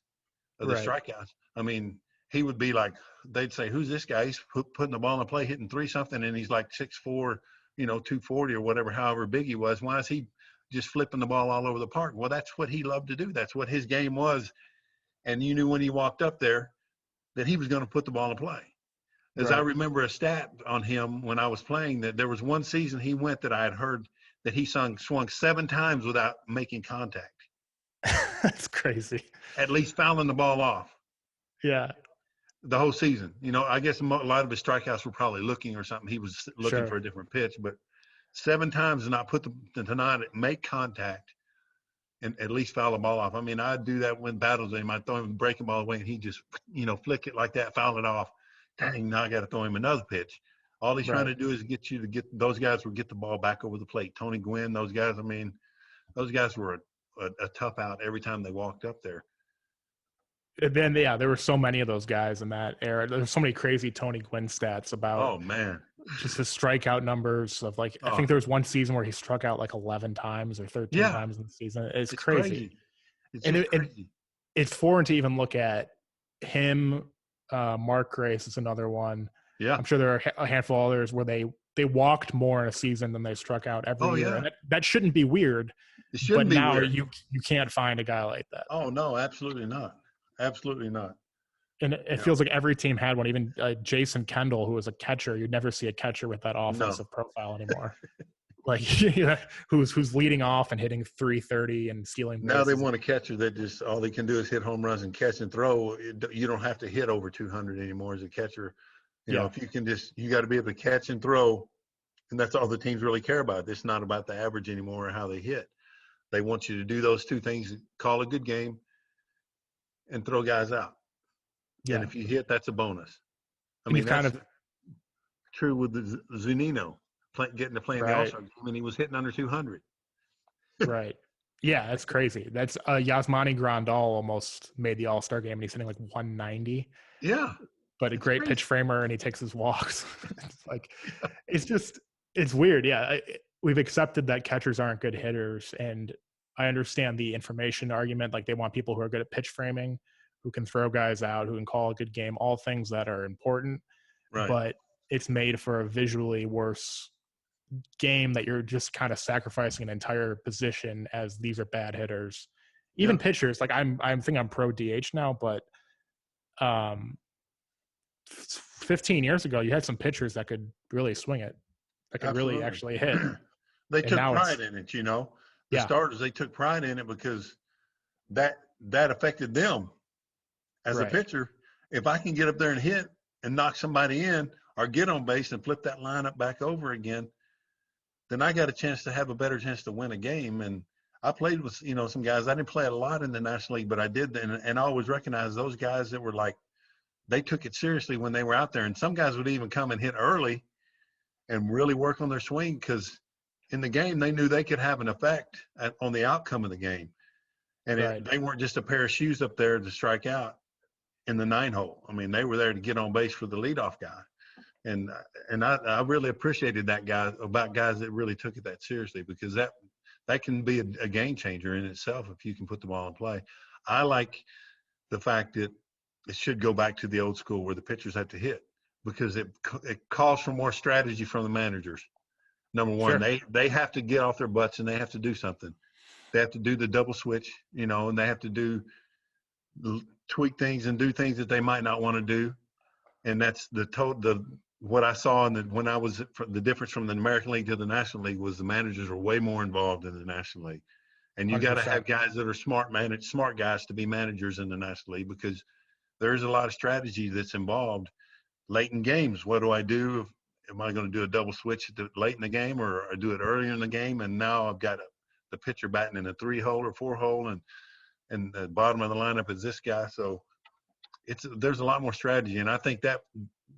of the strikeouts. I mean, he would be like, they'd say, who's this guy? He's putting the ball in play, hitting 3-something, and he's like 6'4", 240 or whatever, however big he was. Why is he just flipping the ball all over the park? Well, that's what he loved to do. That's what his game was. And you knew when he walked up there that he was going to put the ball in play. As I remember a stat on him when I was playing, that there was one season he went that I had heard that he swung 7 times without making contact. That's crazy. At least fouling the ball off. Yeah. The whole season. I guess a lot of his strikeouts were probably looking or something. He was looking for a different pitch, but 7 times to not make contact and at least foul the ball off. I mean, I'd do that when battles him. I'd throw him a breaking ball away and he'd just, flick it like that, foul it off. Dang, now I got to throw him another pitch. All he's trying to do is get those guys will get the ball back over the plate. Tony Gwynn, those guys, I mean, those guys were a tough out every time they walked up there. And then, there were so many of those guys in that era. There's so many crazy Tony Gwynn stats about. Oh man, just his strikeout numbers of I think there was one season where he struck out like 11 times or 13 times in the season. It's crazy. It's foreign to even look at him. Mark Grace is another one. Yeah, I'm sure there are a handful of others where they walked more in a season than they struck out every year. And that shouldn't be weird. It shouldn't be now weird. you can't find a guy like that. Oh no, absolutely not. Absolutely not. And it feels like every team had one. Even Jason Kendall, who was a catcher, you'd never see a catcher with that offensive profile anymore. Who's leading off and hitting 330 and stealing bases. Now they want a catcher that just all they can do is hit home runs and catch and throw. You don't have to hit over 200 anymore as a catcher. If you can you got to be able to catch and throw, and that's all the teams really care about. It's not about the average anymore or how they hit. They want you to do those two things: call a good game and throw guys out. Yeah. And if you hit, that's a bonus. I mean, that's true with the Zunino. getting to play in the Right. All-Star game, and he was hitting under 200. Right. Yeah, that's crazy. That's Yasmani Grandal almost made the All-Star game, and he's hitting like 190. Yeah, But a it's great crazy. pitch framer, and he takes his walks. It's like, it's weird. Yeah, we've accepted that catchers aren't good hitters, and I understand the information argument. Like they want people who are good at pitch framing, who can throw guys out, who can call a good game, all things that are important. Right. But it's made for a visually worse game that you're just kind of sacrificing an entire position as these are bad hitters. Even pitchers, like I'm thinking I'm pro DH now, but 15 years ago you had some pitchers that could really swing it, that could really actually hit. They took pride in it, The starters, they took pride in it because that affected them as a pitcher. If I can get up there and hit and knock somebody in or get on base and flip that lineup back over again, then I got a chance to have a better chance to win a game. And I played with, some guys. I didn't play a lot in the National League, but I did. And I always recognized those guys that were like, they took it seriously when they were out there. And some guys would even come and hit early and really work on their swing because in the game they knew they could have an effect on the outcome of the game. And they weren't just a pair of shoes up there to strike out in the 9-hole. I mean, they were there to get on base for the leadoff guy. And I really appreciated that about guys that really took it that seriously because that can be a game changer in itself if you can put the ball in play. I like the fact that it should go back to the old school where the pitchers have to hit because it calls for more strategy from the managers. Number one, they have to get off their butts and they have to do something. They have to do the double switch, and they have to tweak things and do things that they might not want to do. And that's what I saw when I was the difference from the American League to the National League was the managers were way more involved in the National League. And you got to have guys that are smart guys to be managers in the National League because there's a lot of strategy that's involved late in games. What do I do? Am I going to do a double switch late in the game or do it earlier in the game? And now I've got the pitcher batting in a 3-hole or 4-hole and the bottom of the lineup is this guy. So there's a lot more strategy. And I think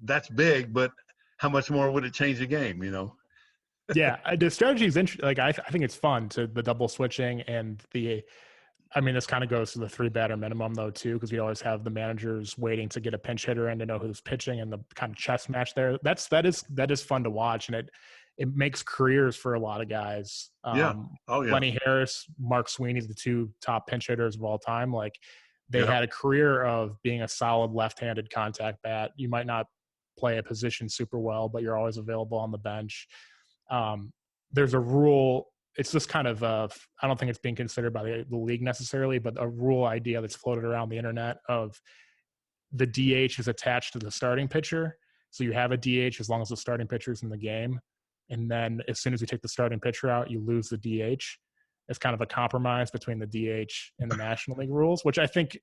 that's big, but how much more would it change the game, Yeah, the strategy is interesting. Like I think it's fun to the double switching and this kind of goes to the 3-batter minimum though too, because we always have the managers waiting to get a pinch hitter in to know who's pitching and the kind of chess match there. That is fun to watch, and it makes careers for a lot of guys. Lenny Harris, Mark Sweeney's the 2 top pinch hitters of all time. Like they had a career of being a solid left-handed contact bat. You might not play a position super well, but you're always available on the bench. There's a rule. It's just kind of I don't think it's being considered by the league necessarily, but a rule idea that's floated around the internet of the DH is attached to the starting pitcher. So you have a DH as long as the starting pitcher is in the game. And then as soon as you take the starting pitcher out, you lose the DH. It's kind of a compromise between the DH and the National League rules, which I think,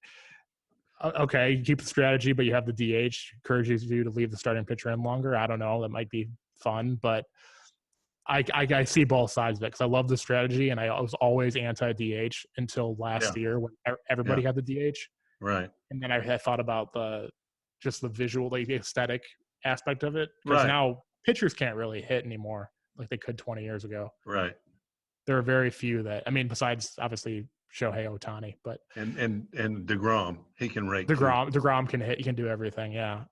okay, you keep the strategy, but you have the DH, encourages you to leave the starting pitcher in longer. I don't know. That might be fun, but I see both sides of it because I love the strategy, and I was always anti-DH until last year when everybody had the DH. Right. And then I thought about just the visual, the aesthetic aspect of it. Because now pitchers can't really hit anymore like they could 20 years ago. Right. There are very few besides obviously Shohei Ohtani, but and DeGrom, he can rake. DeGrom can hit. He can do everything. Yeah.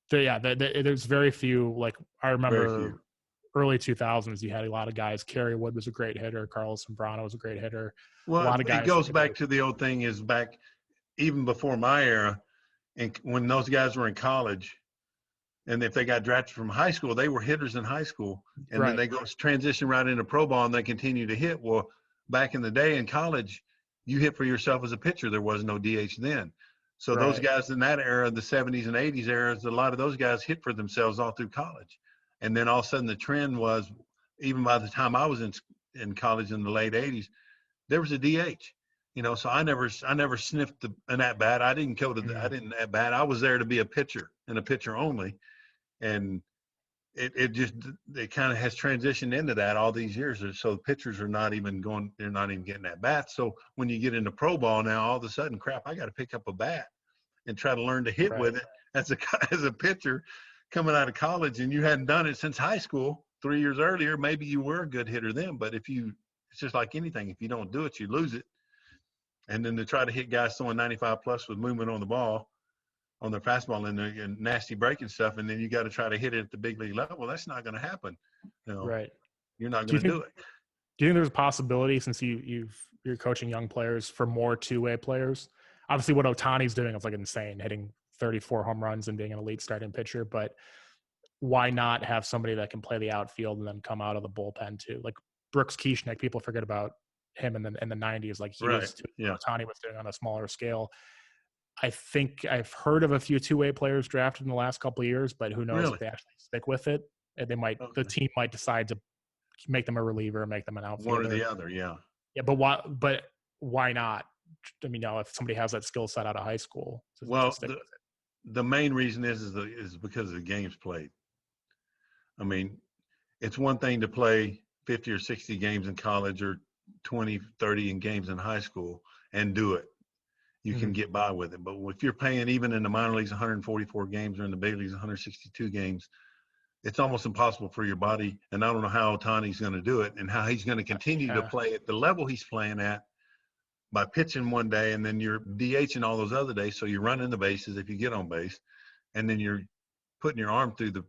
There's very few. Like I remember early 2000s, you had a lot of guys. Kerry Wood was a great hitter. Carlos Zambrano was a great hitter. Well, a lot of guys. It goes back to the old thing is back even before my era, and when those guys were in college, and if they got drafted from high school, they were hitters in high school, and then they go transition right into pro ball and they continue to hit. Well, back in the day in college, you hit for yourself as a pitcher. There was no DH then. So those guys in that era, the 70s and 80s eras, a lot of those guys hit for themselves all through college. And then all of a sudden the trend was, even by the time I was in college in the late 80s, there was a DH. So I never sniffed an at bat. I didn't go to I didn't at bat. I was there to be a pitcher and a pitcher only. And it kind of has transitioned into that all these years. So the pitchers are not even they're not even getting at bats. So when you get into pro ball now, all of a sudden, crap, I got to pick up a bat and try to learn to hit with it as a pitcher coming out of college, and you hadn't done it since high school. 3 years earlier, maybe you were a good hitter then. But it's just like anything. If you don't do it, you lose it. And then to try to hit guys throwing 95 plus with movement on the ball, on their fastball and their nasty breaking stuff, and then you got to try to hit it at the big league level. That's not going to happen. Right. You're not going to do it. Do you think there's a possibility, since you're coaching young players, for more two-way players? Obviously, what Ohtani's doing is like insane, hitting 34 home runs and being an elite starting pitcher. But why not have somebody that can play the outfield and then come out of the bullpen too? Like Brooks Kieschnick, people forget about him in the 90s. Like he was doing, Ohtani was doing on a smaller scale. I think I've heard of a few two-way players drafted in the last couple of years, but who knows if they actually stick with it? And the team might decide to make them a reliever, make them an outfielder. One or the other, yeah. Yeah, but why not? I mean, if somebody has that skill set out of high school, the main reason is because of the games played. I mean, it's one thing to play 50 or 60 games in college or 20, 30 in games in high school and do it. You can get by with it. But if you're playing even in the minor leagues 144 games or in the big leagues 162 games, it's almost impossible for your body. And I don't know how Ohtani's going to do it and how he's going to continue to play at the level he's playing at by pitching one day and then you're DHing all those other days. So you're running the bases if you get on base, and then you're putting your arm through the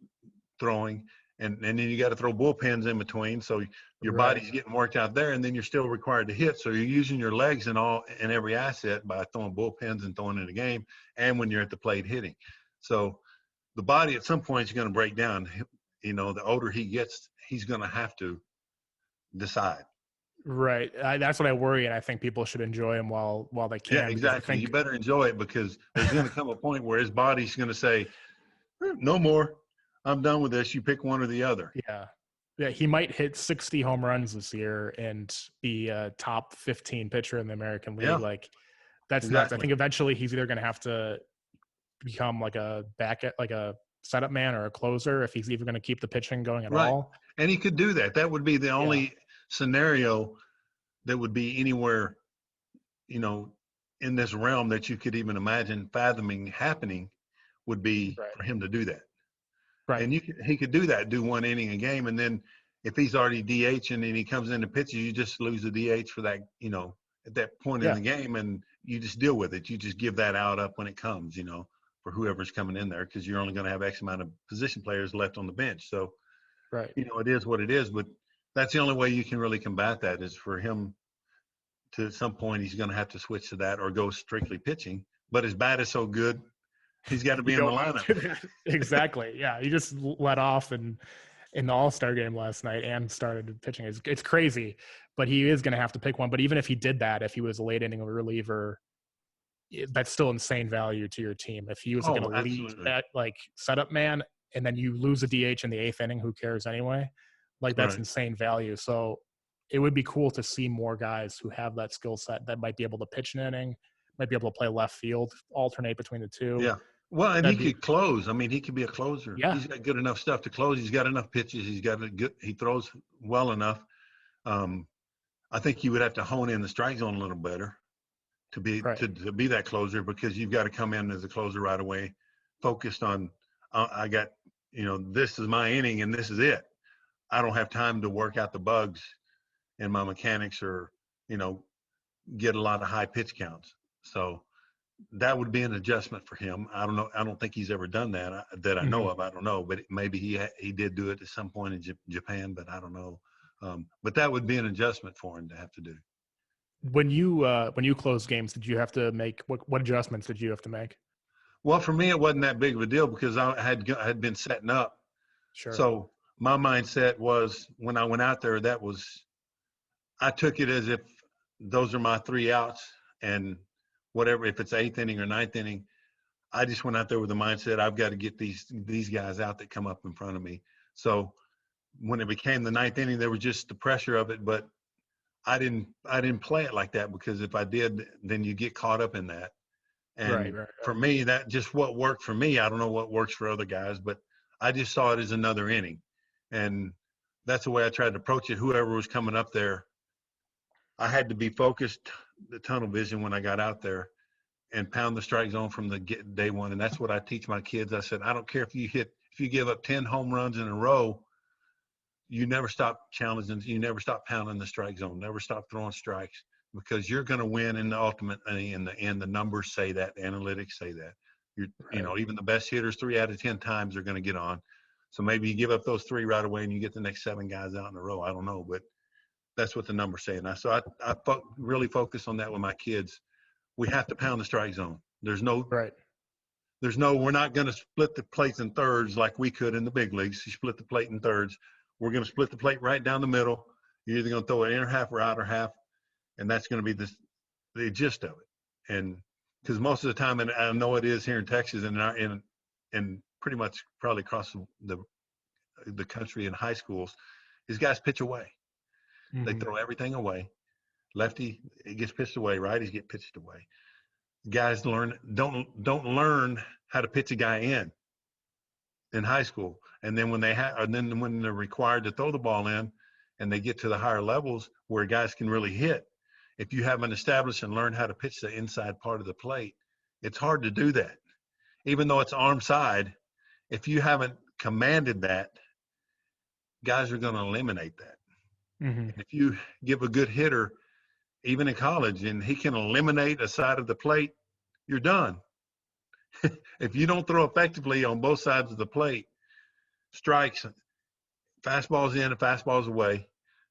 throwing, and then you got to throw bullpens in between. So your body's getting worked out there, and then you're still required to hit. So you're using your legs in every asset by throwing bullpens and throwing in the game, and when you're at the plate hitting. So the body at some point is going to break down. The older he gets, he's going to have to decide. Right. That's what I worry, and I think people should enjoy him while they can. Yeah, exactly. You better enjoy it, because there's going to come a point where his body's going to say, no more. I'm done with this. You pick one or the other. Yeah. He might hit 60 home runs this year and be a top 15 pitcher in the American League. Yeah. That's nuts. I think eventually he's either going to have to become like a setup man or a closer if he's even going to keep the pitching going at all. And he could do that. That would be the only scenario that would be anywhere, in this realm that you could even imagine fathoming happening, would be for him to do that. Right. And he could do that, do one inning a game. And then if he's already DHing and he comes in and pitches, you just lose the DH for that, at that point in the game, and you just deal with it. You just give that out up when it comes, for whoever's coming in there, because you're only going to have X amount of position players left on the bench. So, it is what it is. But that's the only way you can really combat that, is for him to, at some point, he's going to have to switch to that or go strictly pitching. But his bat is so good, he's got to be in the lineup. Exactly. Yeah. He just let off in the All-Star game last night and started pitching. It's crazy, but he is going to have to pick one. But even if he did that, if he was a late inning reliever, that's still insane value to your team. If he was going to lead that setup man, and then you lose a DH in the 8th inning, who cares anyway? That's insane value. So it would be cool to see more guys who have that skill set that might be able to pitch an inning, might be able to play left field, alternate between the two. Yeah. Well, and he could close. I mean, he could be a closer. Yeah. He's got good enough stuff to close. He's got enough pitches. He throws well enough. I think he would have to hone in the strike zone a little better to be that closer, because you've got to come in as a closer right away, focused on, I got, this is my inning and this is it. I don't have time to work out the bugs in my mechanics or, get a lot of high pitch counts. So that would be an adjustment for him. I don't know. I don't think he's ever done that I know of. I don't know, but maybe he did do it at some point in Japan, but I don't know. But that would be an adjustment for him to have to do. When you closed games, did you have to make what adjustments did you have to make? Well, for me, it wasn't that big of a deal because I had been setting up. Sure. So my mindset was, when I went out there, I took it as if those are my 3 outs, and whatever, if it's 8th inning or 9th inning, I just went out there with the mindset, I've got to get these guys out that come up in front of me. So when it became the 9th inning, there was just the pressure of it, but I didn't play it like that, because if I did, then you get caught up in that. And for me, that just what worked for me. I don't know what works for other guys, but I just saw it as another inning. And that's the way I tried to approach it. Whoever was coming up there, I had to be focused, the tunnel vision, when I got out there, and pound the strike zone from the day one. And that's what I teach my kids. I said, I don't care if you give up 10 home runs in a row, you never stop challenging. You never stop pounding the strike zone. Never stop throwing strikes, because you're going to win in the ultimately in the end. The numbers say that. The analytics say that. Even the best hitters 3 out of 10 times are going to get on. So maybe you give up those 3 right away and you get the next 7 guys out in a row. I don't know, but that's what the numbers say. And I really focus on that with my kids. We have to pound the strike zone. We're not going to split the plates in thirds like we could in the big leagues. You split the plate in thirds. We're going to split the plate right down the middle. You're either going to throw it inner half or outer half, and that's going to be the gist of it. And because most of the time, and I know it is here in Texas and pretty much probably across the country in high schools, these guys pitch away. Mm-hmm. They throw everything away. Lefty, it gets pitched away. Righties get pitched away. Guys don't learn how to pitch a guy in high school, and then when they're required to throw the ball in, and they get to the higher levels where guys can really hit, if you haven't established and learned how to pitch the inside part of the plate, it's hard to do that. Even though it's arm side, if you haven't commanded that, guys are going to eliminate that. Mm-hmm. If you give a good hitter, even in college, and he can eliminate a side of the plate, you're done. If you don't throw effectively on both sides of the plate, strikes, fastballs in and fastballs away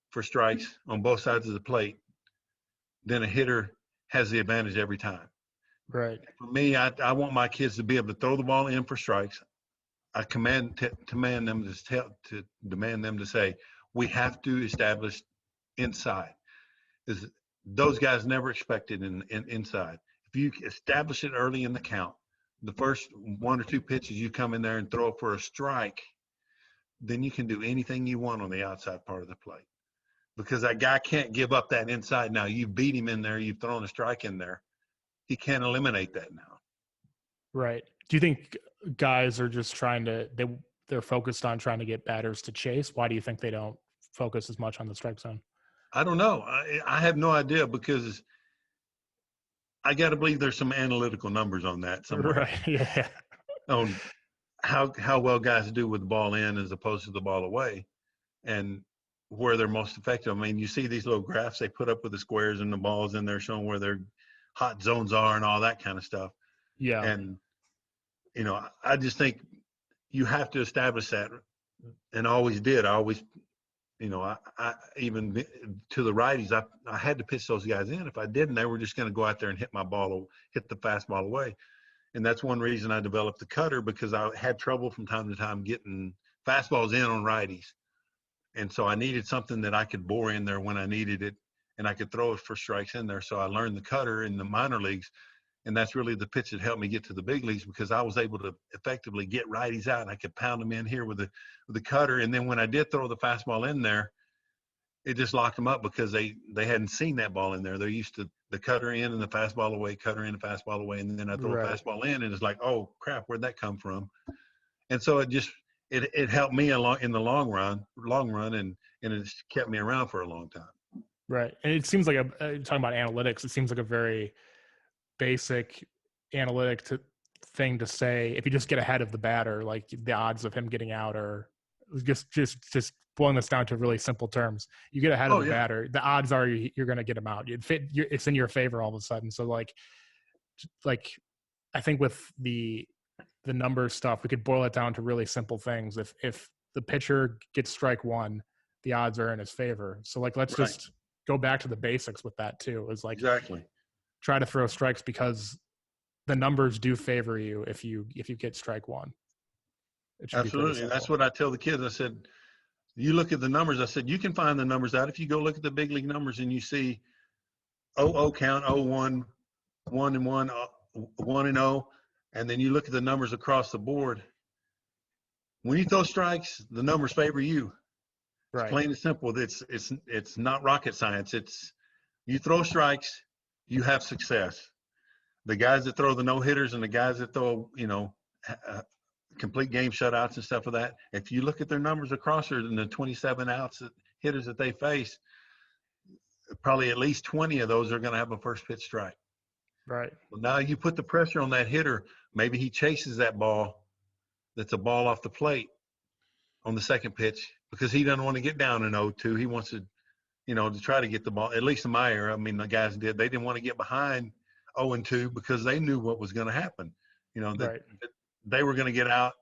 for strikes on both sides of the plate, then a hitter has the advantage every time. Right. For me, I want my kids to be able to throw the ball in for strikes. I demand them to say, we have to establish inside. Those guys never expected inside. If you establish it early in the count, the first 1 or 2 pitches you come in there and throw for a strike, then you can do anything you want on the outside part of the plate. Because that guy can't give up that inside. Now, you beat him in there, you've thrown a strike in there. He can't eliminate that now. Right. Do you think guys are just they're focused on trying to get batters to chase? Why do you think they don't focus as much on the strike zone? I don't know. I have no idea, because I got to believe there's some analytical numbers on that somewhere. Right. Yeah. On how well guys do with the ball in as opposed to the ball away, and where they're most effective. I mean, you see these little graphs they put up with the squares and the balls in there showing where their hot zones are and all that kind of stuff. Yeah. And, I just think you have to establish that, and I always did. I always, I even to the righties, I had to pitch those guys in. If I didn't, they were just going to go out there and hit the fastball away. And that's one reason I developed the cutter, because I had trouble from time to time getting fastballs in on righties. And so I needed something that I could bore in there when I needed it, and I could throw it for strikes in there. So I learned the cutter in the minor leagues, and that's really the pitch that helped me get to the big leagues, because I was able to effectively get righties out, and I could pound them in here with the cutter. And then when I did throw the fastball in there, it just locked them up, because they hadn't seen that ball in there. They're used to the cutter in and the fastball away, cutter in and fastball away, and then I throw a fastball in, and it's like, oh crap, where'd that come from? And so it helped me in the long run, and it's kept me around for a long time. Right. And it seems like talking about analytics, it seems like a very basic analytic thing to say. If you just get ahead of the batter, like the odds of him getting out are just boiling this down to really simple terms. You get ahead of the batter, the odds are you're going to get him out. It's in your favor all of a sudden. So like I think with the numbers stuff, we could boil it down to really simple things. If the pitcher gets strike one, the odds are in his favor. So like, let's just go back to the basics with that too. Is like, exactly, try to throw strikes, because the numbers do favor you if you get strike one. Absolutely. That's what I tell the kids. I said, you look at the numbers. I said, you can find the numbers out. If you go look at the big league numbers and you see 0-0 count, 0-1, 1-1, 1-0, and then you look at the numbers across the board. When you throw strikes, the numbers favor you. Right. It's plain and simple. It's not rocket science. It's you throw strikes, you have success. The guys that throw the no-hitters and the guys that throw, complete game shutouts and stuff like that, if you look at their numbers across there and the 27 outs hitters that they face, probably at least 20 of those are going to have a first pitch strike. Right. Well, now you put the pressure on that hitter. Maybe he chases that ball. That's a ball off the plate. on the second pitch because he doesn't want to get down in 0-2. He wants to, to try to get the ball, at least in my era. I mean, the guys did. They didn't want to get behind 0-2 because they knew what was going to happen. That they were going to get out.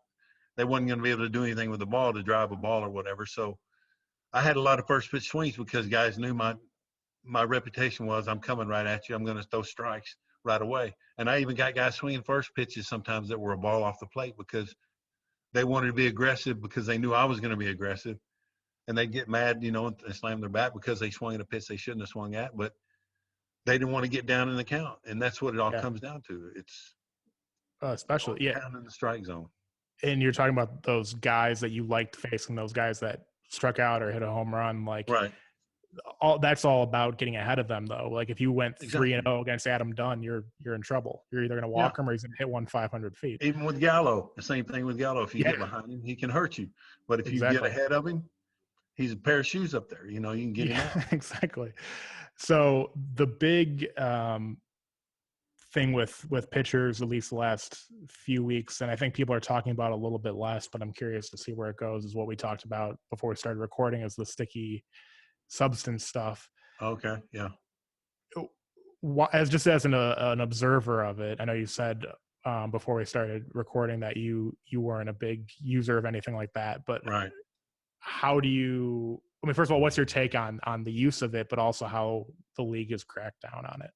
They wasn't going to be able to do anything with the ball to drive a ball or whatever. So I had a lot of first pitch swings because guys knew my reputation was I'm coming right at you. I'm going to throw strikes right away. And I even got guys swinging first pitches sometimes that were a ball off the plate because they wanted to be aggressive because they knew I was going to be aggressive. And they'd get mad, and slam their bat because they swung at a pitch they shouldn't have swung at. But they didn't want to get down in the count. And that's what it all comes down to. It's especially, down in the strike zone. And you're talking about those guys that you liked facing, those guys that struck out or hit a home run, right. That's all about getting ahead of them, though. Like if you went 3-0 against Adam Dunn, you're in trouble. You're either going to walk him or he's going to hit one 500 feet. Even with Gallo, the same thing with Gallo. If you get behind him, he can hurt you. But if you get ahead of him, he's a pair of shoes up there. You can get him out. Exactly. So the big thing with pitchers, at least the last few weeks, and I think people are talking about a little bit less, but I'm curious to see where it goes, is what we talked about before we started recording, is the sticky substance stuff. Okay, yeah. As an observer of it, I know you said before we started recording that you weren't a big user of anything like that, but right. How do you? I mean, first of all, what's your take on the use of it, but also how the league has cracked down on it?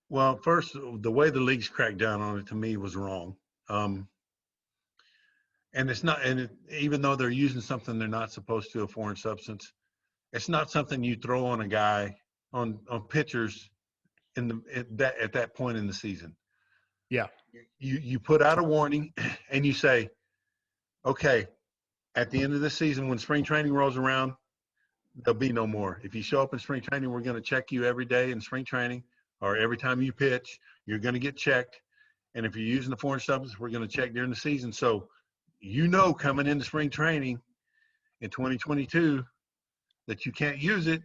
Well, first, the way the league's cracked down on it to me was wrong. And it's not, even though they're using something they're not supposed to, a foreign substance, it's not something you throw on a guy, on pitchers at that point in the season. Yeah. You put out a warning and you say, okay, at the end of the season, when spring training rolls around, there'll be no more. If you show up in spring training, we're going to check you every day in spring training, or every time you pitch, you're going to get checked. And if you're using the foreign substance, we're going to check during the season. So, coming into spring training in 2022 that you can't use it,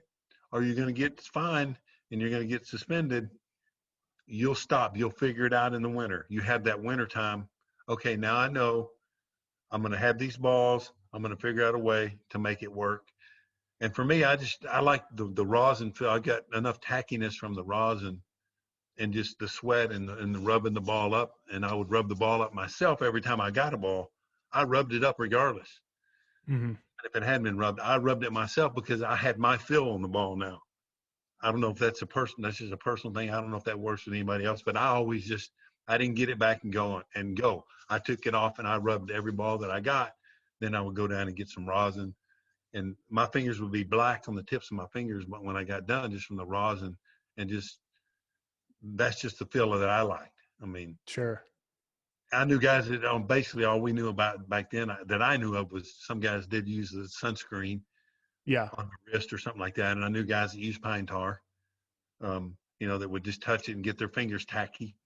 or you're going to get fined and you're going to get suspended. You'll stop. You'll figure it out in the winter. You have that winter time. Okay, now I know I'm going to have these balls. I'm going to figure out a way to make it work. And for me, I like the rosin feel. I got enough tackiness from the rosin and just the sweat and the rubbing the ball up. And I would rub the ball up myself every time I got a ball. I rubbed it up regardless. Mm-hmm. And if it hadn't been rubbed, I rubbed it myself because I had my feel on the ball now. I don't know if that's just a personal thing. I don't know if that works with anybody else, but I didn't get it back and go. I took it off and I rubbed every ball that I got. Then I would go down and get some rosin, and my fingers would be black on the tips of my fingers. But when I got done, just from the rosin, and that's just the feel that I liked. I mean, sure. I knew guys that basically all we knew about back then that I knew of was some guys did use the sunscreen. Yeah. On the wrist or something like that. And I knew guys that used pine tar, that would just touch it and get their fingers tacky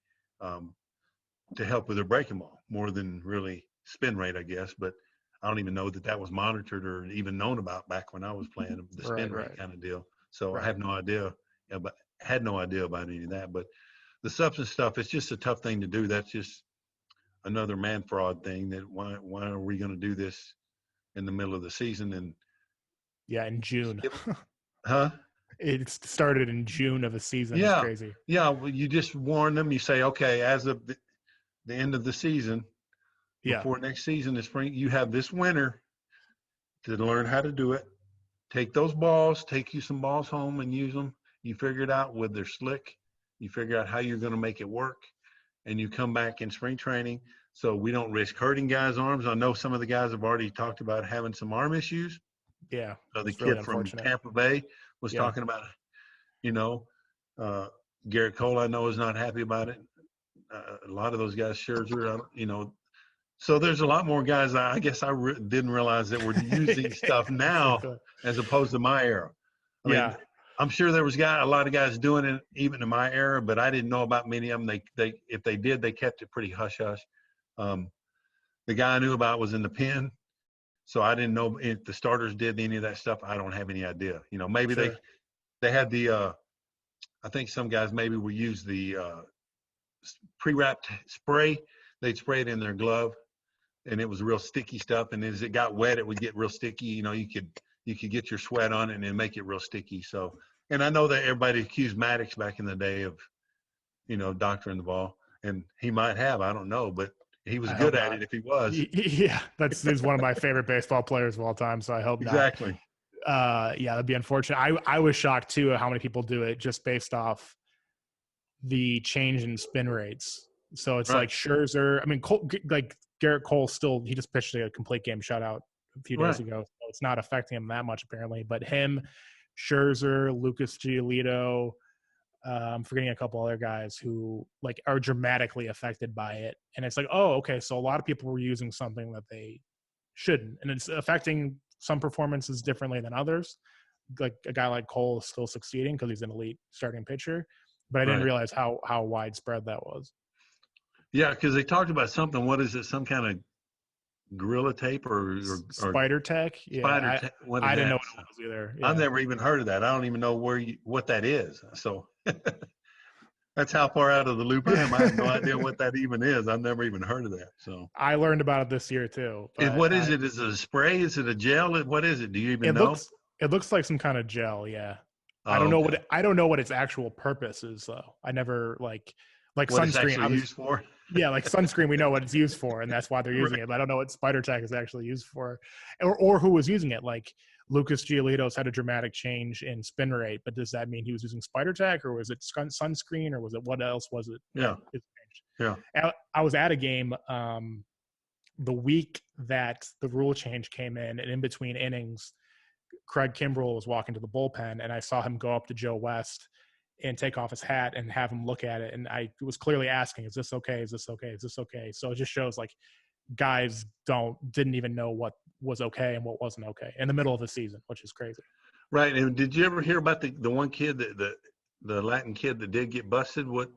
to help with their breaking ball more than really spin rate, I guess. But I don't even know that was monitored or even known about back when I was playing the spin rate kind of deal. So I have no idea, had no idea about any of that. But the substance stuff, it's just a tough thing to do. That's just another man fraud thing. That why are we going to do this in the middle of the season? And yeah, in June. Huh? It started in June of a season. Yeah. It's crazy. Yeah. Well, you just warn them. You say, okay, as of the end of the season, before next season is spring, you have this winter to learn how to do it. Take those balls, take you some balls home and use them. You figure it out with their slick. You figure out how you're going to make it work. And you come back in spring training. So we don't risk hurting guys' arms. I know some of the guys have already talked about having some arm issues. Yeah. The kid from Tampa Bay was talking about, Garrett Cole, I know, is not happy about it. A lot of those guys, Scherzer, so there's a lot more guys. I guess I didn't realize that we're using stuff now as opposed to my era. I mean, I'm sure there was a lot of guys doing it even in my era, but I didn't know about many of them. If they did, they kept it pretty hush hush. The guy I knew about was in the pen. So I didn't know if the starters did any of that stuff. I don't have any idea. Maybe they had the I think some guys maybe will use the pre-wrapped spray. They'd spray it in their glove and it was real sticky stuff. And as it got wet, it would get real sticky. You know, you could get your sweat on it and then make it real sticky. So, and I know that everybody accused Maddox back in the day of, you know, doctoring the ball, and he might have, I don't know, but he was good at it if he was. Yeah, he's one of my favorite baseball players of all time, so I hope exactly. Not. Yeah, that'd be unfortunate. I was shocked too at how many people do it just based off the change in spin rates. So it's like Scherzer. I mean, like Garrett Cole he just pitched a complete game shutout a few days ago, so it's not affecting him that much apparently. But him, Scherzer, Lucas Giolito, I'm forgetting a couple other guys who like are dramatically affected by it. And it's like, oh, okay, so a lot of people were using something that they shouldn't, and it's affecting some performances differently than others. Like a guy like Cole is still succeeding because he's an elite starting pitcher, but I didn't realize how widespread that was. Yeah, because they talked about something. What is it? Some kind of gorilla tape or spider tech? Yeah, I didn't know what it was either. Yeah. I've never even heard of that. I don't even know what that is. So that's how far out of the loop I am. I have no idea what that even is. I've never even heard of that. So I learned about it this year too. What is it? Is it a spray? Is it a gel? What is it? Do you even know? It looks like some kind of gel. Yeah. Oh, I don't know what its actual purpose is though. I never like what sunscreen. It's actually used for? Yeah, like sunscreen, we know what it's used for, and that's why they're using it. But I don't know what spider tech is actually used for, or who was using it. Like Lucas Giolito's had a dramatic change in spin rate, but does that mean he was using spider tech, or was it sunscreen, or was it what else was it? Yeah, yeah. I was at a game the week that the rule change came in, and in between innings, Craig Kimbrell was walking to the bullpen, and I saw him go up to Joe West and take off his hat and have him look at it. And I was clearly asking, is this okay? Is this okay? Is this okay? So it just shows like guys didn't even know what was okay and what wasn't okay in the middle of the season, which is crazy. Right. And did you ever hear about the one kid, the Latin kid that did get busted? What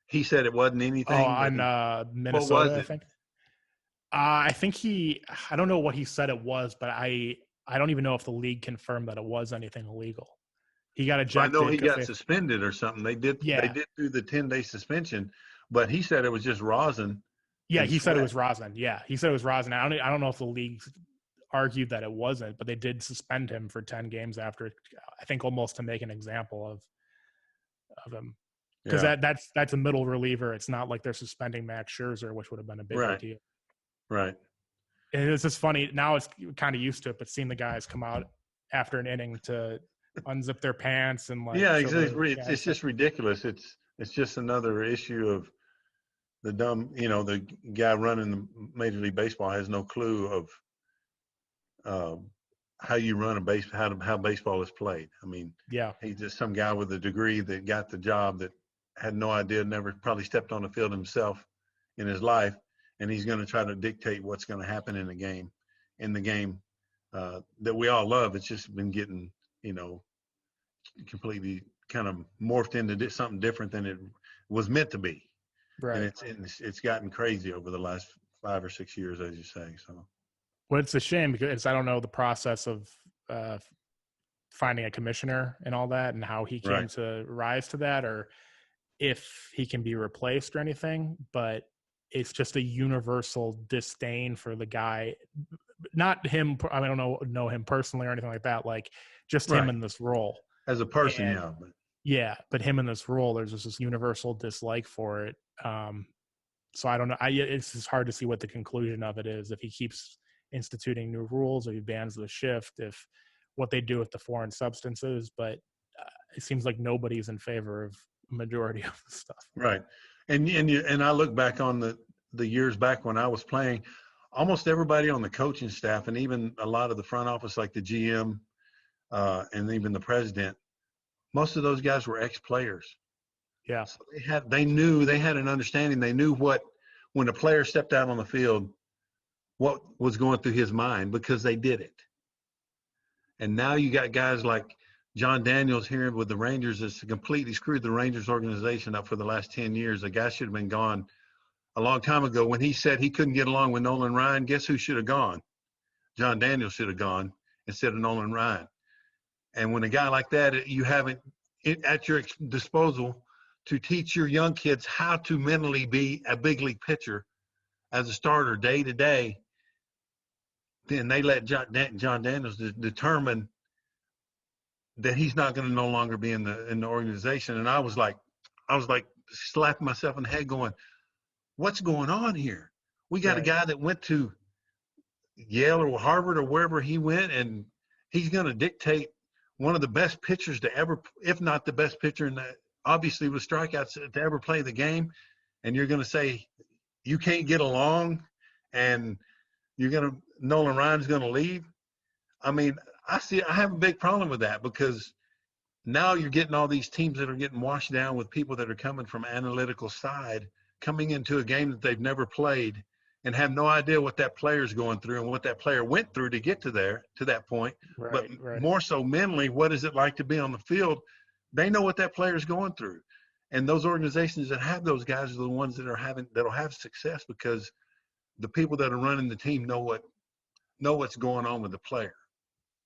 he said it wasn't anything. Oh, on Minnesota, I think. I think I don't know what he said it was, but I don't even know if the league confirmed that it was anything illegal. He got ejected. I know he got suspended or something. They did do the 10-day suspension, but he said it was just rosin. Yeah, he said it was rosin. Yeah, he said it was rosin. I don't know if the league argued that it wasn't, but they did suspend him for 10 games after, I think, almost to make an example of him. Because that's a middle reliever. It's not like they're suspending Max Scherzer, which would have been a big deal. Right. And it's just funny. Now it's kind of used to it, but seeing the guys come out after an inning to unzip their pants and exactly. It's just ridiculous. It's just another issue of the dumb, the guy running the Major League Baseball has no clue of how you run a base, how baseball is played. I mean, he's just some guy with a degree that got the job that had no idea, never probably stepped on the field himself in his life, and he's going to try to dictate what's going to happen in the game that we all love. It's just been getting, completely kind of morphed into something different than it was meant to be. Right. And it's gotten crazy over the last 5 or 6 years, as you say. So, well, it's a shame because I don't know the process of finding a commissioner and all that, and how he came to rise to that, or if he can be replaced or anything. But it's just a universal disdain for the guy. Not him. I don't know him personally or anything like that. Like just him in this role as a person. But him in this role, there's just this universal dislike for it. So I don't know. It's just hard to see what the conclusion of it is. If he keeps instituting new rules, or he bans the shift, if what they do with the foreign substances. But it seems like nobody's in favor of a majority of the stuff. Right. And I look back on the years back when I was playing, almost everybody on the coaching staff, and even a lot of the front office, like the GM and even the president, most of those guys were ex-players. Yeah. So they had an understanding. They knew when a player stepped out on the field, what was going through his mind, because they did it. And now you got guys like John Daniels here with the Rangers that's completely screwed the Rangers organization up for the last 10 years. The guy should have been gone a long time ago. When he said he couldn't get along with Nolan Ryan, guess who should have gone? John Daniels should have gone instead of Nolan Ryan. And when a guy like that, you have it at your disposal to teach your young kids how to mentally be a big league pitcher, as a starter day to day, then they let John Daniels determine that he's not going to no longer be in the organization. And I was like slapping myself in the head going, what's going on here? We got a guy that went to Yale or Harvard or wherever he went, and he's going to dictate one of the best pitchers to ever, if not the best pitcher in that, obviously with strikeouts to ever play the game. And you're going to say you can't get along and Nolan Ryan's going to leave. I mean, I have a big problem with that, because now you're getting all these teams that are getting washed down with people that are coming from analytical side, coming into a game that they've never played and have no idea what that player's going through and what that player went through to get to that point. More so mentally, what is it like to be on the field? They know what that player's going through. And those organizations that have those guys are the ones that'll have success, because the people that are running the team know what's going on with the player.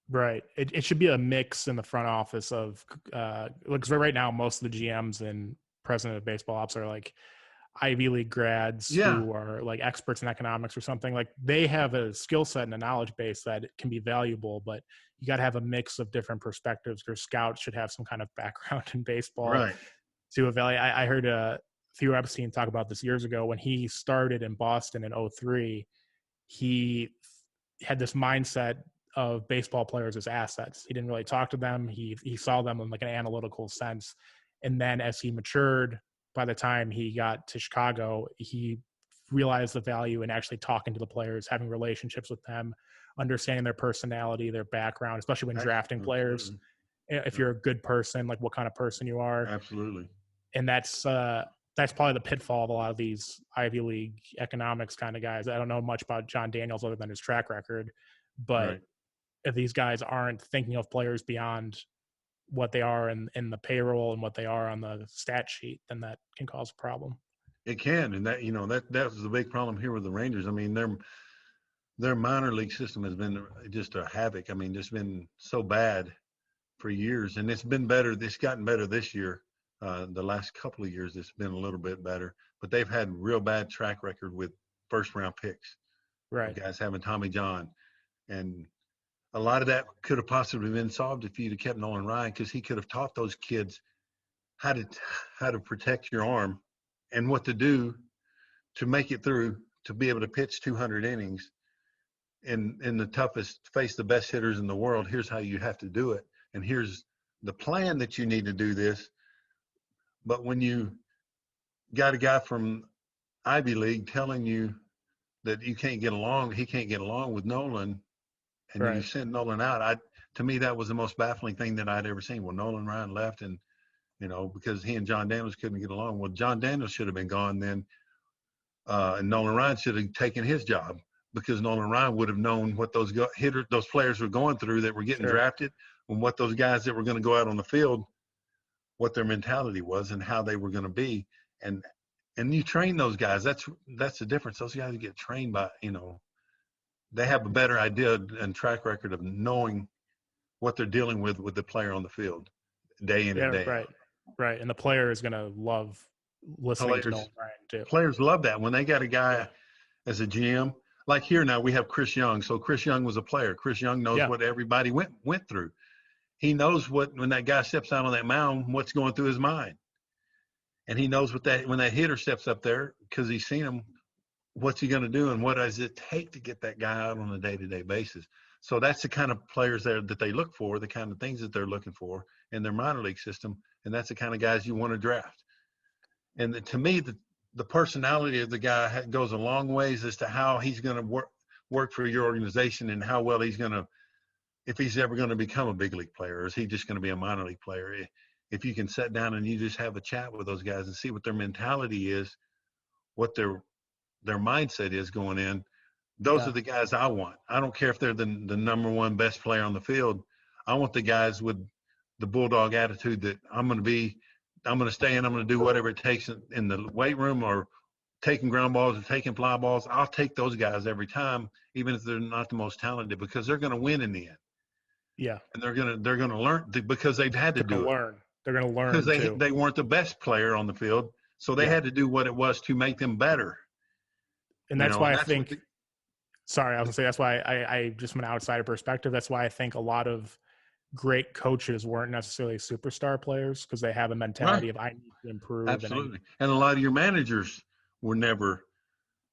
Right. It should be a mix in the front office of because right now most of the GMs and president of baseball ops are like Ivy League grads who are like experts in economics or something. Like they have a skill set and a knowledge base that can be valuable, but you got to have a mix of different perspectives. Your scouts should have some kind of background in baseball to evaluate. I heard Theo Epstein talk about this years ago when he started in Boston in 2003. He had this mindset of baseball players as assets. He didn't really talk to them. He saw them in like an analytical sense. And then as he matured, by the time he got to Chicago, he realized the value in actually talking to the players, having relationships with them, understanding their personality, their background, especially when drafting players. If you're a good person, like what kind of person you are. Absolutely. And that's probably the pitfall of a lot of these Ivy League economics kind of guys. I don't know much about John Daniels other than his track record, but if these guys aren't thinking of players beyond what they are in the payroll and what they are on the stat sheet, then that can cause a problem. It can. And that was the big problem here with the Rangers. I mean, their minor league system has been just a havoc. I mean, just been so bad for years, and it's been better. It's gotten better this year. The last couple of years, it's been a little bit better, but they've had real bad track record with first round picks. Right. The guys having Tommy John, and a lot of that could have possibly been solved if you'd have kept Nolan Ryan, because he could have taught those kids how to protect your arm and what to do to make it through, to be able to pitch 200 innings in the toughest, face the best hitters in the world. Here's how you have to do it, and here's the plan that you need to do this. But when you got a guy from Ivy League telling you that he can't get along with Nolan, and you send Nolan out, to me that was the most baffling thing that I'd ever seen. Well, Nolan Ryan left, and because he and John Daniels couldn't get along. Well, John Daniels should have been gone then, and Nolan Ryan should have taken his job, because Nolan Ryan would have known what those players were going through that were getting drafted, and what those guys that were going to go out on the field, what their mentality was and how they were going to be. And you train those guys. That's the difference. Those guys get trained by, they have a better idea and track record of knowing what they're dealing with the player on the field day in and day out. Right. And the player is going to love listening to Nolan Ryan too. Players love that. When they got a guy as a GM, like here now we have Chris Young. So Chris Young was a player. Chris Young knows what everybody went through. He knows when that guy steps out on that mound, what's going through his mind. And he knows when that hitter steps up there, because he's seen him, what's he going to do and what does it take to get that guy out on a day-to-day basis. So that's the kind of players there that they look for, the kind of things that they're looking for in their minor league system, and that's the kind of guys you want to draft. And to me, the personality of the guy goes a long ways as to how he's going to work for your organization, and how well he's going to, if he's ever going to become a big league player, or is he just going to be a minor league player. If you can sit down and you just have a chat with those guys and see what their mentality is, what their mindset is going in, those are the guys I want. I don't care if they're the number one best player on the field. I want the guys with the bulldog attitude that I'm going to stay in, I'm going to do whatever it takes in the weight room, or taking ground balls or taking fly balls. I'll take those guys every time, even if they're not the most talented, because they're going to win in the end. Yeah. And they're going to learn because they've had to do it. They're going to learn because they weren't the best player on the field, so they had to do what it was to make them better. And that's why and I that's think sorry, I was gonna say that's why I just from an outsider perspective, that's why I think a lot of great coaches weren't necessarily superstar players because they have a mentality right, of I need to improve and I need absolutely. And a lot of your managers were never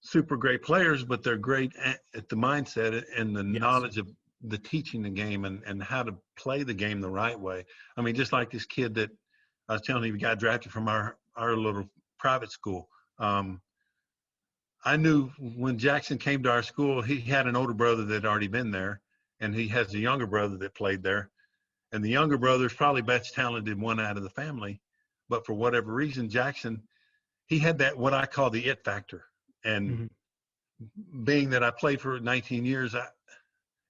super great players, but they're great at the mindset and the yes. knowledge of the teaching the game and how to play the game the right way. I mean, just like this kid that I was telling you, we got drafted from our little private school. I knew when Jackson came to our school, he had an older brother that had already been there, and he has a younger brother that played there. And the younger brother is probably best talented one out of the family. But for whatever reason, Jackson, he had that what I call the it factor. And being that I played for 19 years,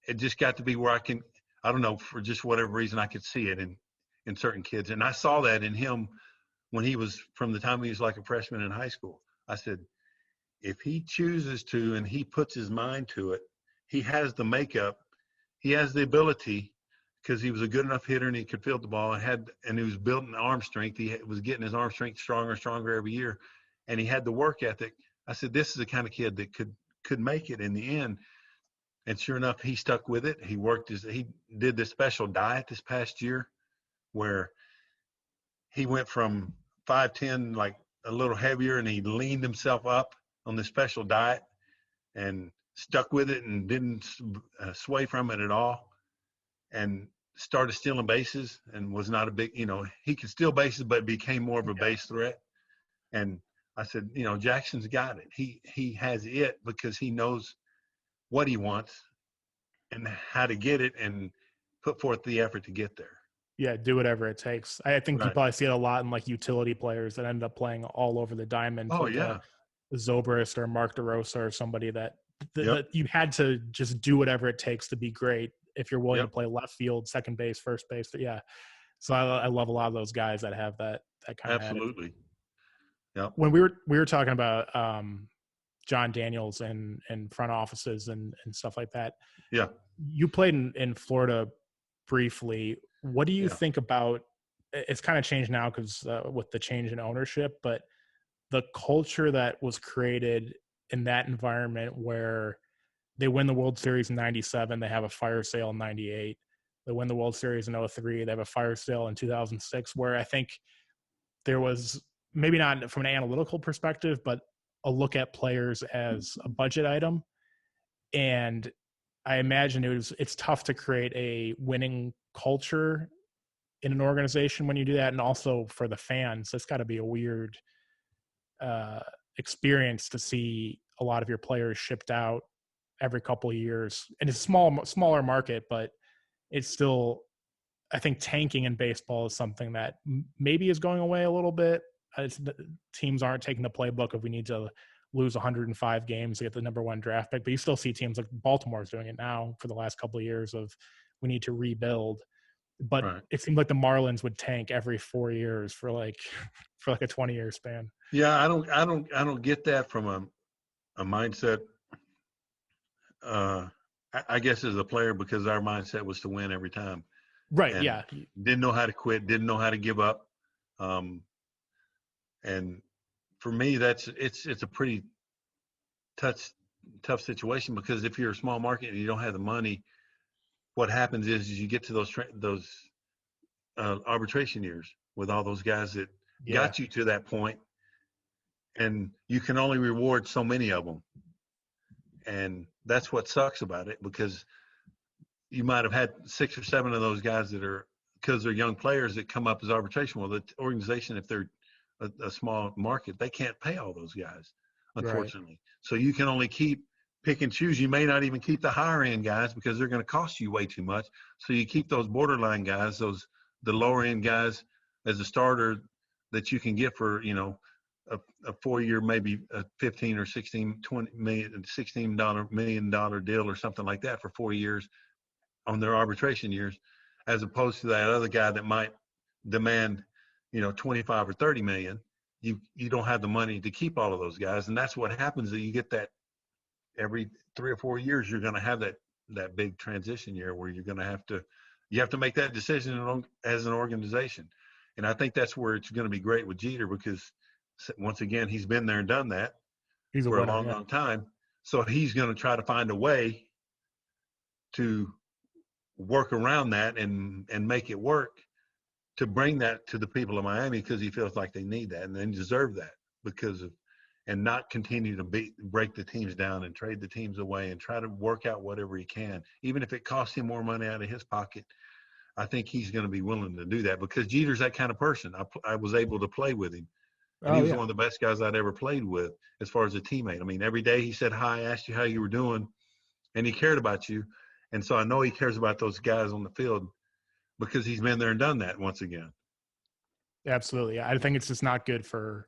it just got to be where I don't know, for just whatever reason, I could see it in certain kids. And I saw that in him when he was, from the time he was like a freshman in high school. I said, if he chooses to and he puts his mind to it, he has the makeup, he has the ability, because he was a good enough hitter and he could field the ball and he was building arm strength. He was getting his arm strength stronger and stronger every year, and he had the work ethic. I said, this is the kind of kid that could make it in the end. And sure enough, he stuck with it. He did this special diet this past year where he went from 5'10", like a little heavier, and he leaned himself up on this special diet and stuck with it and didn't sway from it at all, and started stealing bases and was not a big, he could steal bases, but became more of a base threat. And I said, Jackson's got it. He has it because he knows what he wants and how to get it and put forth the effort to get there. Yeah, do whatever it takes. I think you Right. probably see it a lot in like utility players that end up playing all over the diamond. Oh, like yeah. Zobrist or Mark DeRosa or somebody that Yep. you had to just do whatever it takes to be great if you're willing Yep. to play left field, second base, first base. But yeah, so I love a lot of those guys that have that kind of attitude. Absolutely. Yep. When we were talking about John Daniels and front offices and stuff like that. Yeah. You played in Florida briefly. What do you think about? It's kind of changed now because with the change in ownership, but the culture that was created in that environment where they win the World Series in 97, they have a fire sale in 98. They win the World Series in 03, they have a fire sale in 2006, where I think there was maybe not from an analytical perspective, but a look at players as a budget item. And I imagine it's tough to create a winning culture in an organization when you do that. And also for the fans, it's got to be a weird experience to see a lot of your players shipped out every couple of years. And it's a smaller market, but it's still, I think tanking in baseball is something that maybe is going away a little bit. Teams aren't taking the playbook of we need to lose 105 games to get the number one draft pick, but you still see teams like Baltimore's doing it now for the last couple of years of we need to rebuild. But right. It seemed like the Marlins would tank every 4 years for like a 20-year span. Yeah, I don't get that from a mindset. I guess as a player, because our mindset was to win every time. Right. And yeah. Didn't know how to quit. Didn't know how to give up. And for me, it's a pretty tough situation, because if you're a small market and you don't have the money, what happens is you get to those arbitration years with all those guys that got you to that point, and you can only reward so many of them. And that's what sucks about it, because you might have had 6 or 7 of those guys that are, because they're young players, that come up as arbitration. Well, the organization, if they're a small market, they can't pay all those guys, unfortunately. Right. So you can only pick and choose. You may not even keep the higher end guys because they're going to cost you way too much. So you keep those borderline guys, the lower end guys as a starter that you can get for, a 4-year, maybe a 15 or 16, 20 million, $16 million deal or something like that for 4 years on their arbitration years, as opposed to that other guy that might demand, 25 or 30 million. You don't have the money to keep all of those guys. And that's what happens, that you get that every 3 or 4 years, you're going to have that big transition year where you have to make that decision as an organization. And I think that's where it's going to be great with Jeter, because once again, he's been there and done that for a long time. So he's going to try to find a way to work around that and make it work to bring that to the people of Miami, because he feels like they need that and they deserve that because of, and not continue to break the teams down and trade the teams away and try to work out whatever he can, even if it costs him more money out of his pocket. I think he's going to be willing to do that because Jeter's that kind of person. I was able to play with him, and he was one of the best guys I'd ever played with as far as a teammate. I mean, every day he said hi, asked you how you were doing, and he cared about you. And so I know he cares about those guys on the field because he's been there and done that once again. Absolutely. I think it's just not good for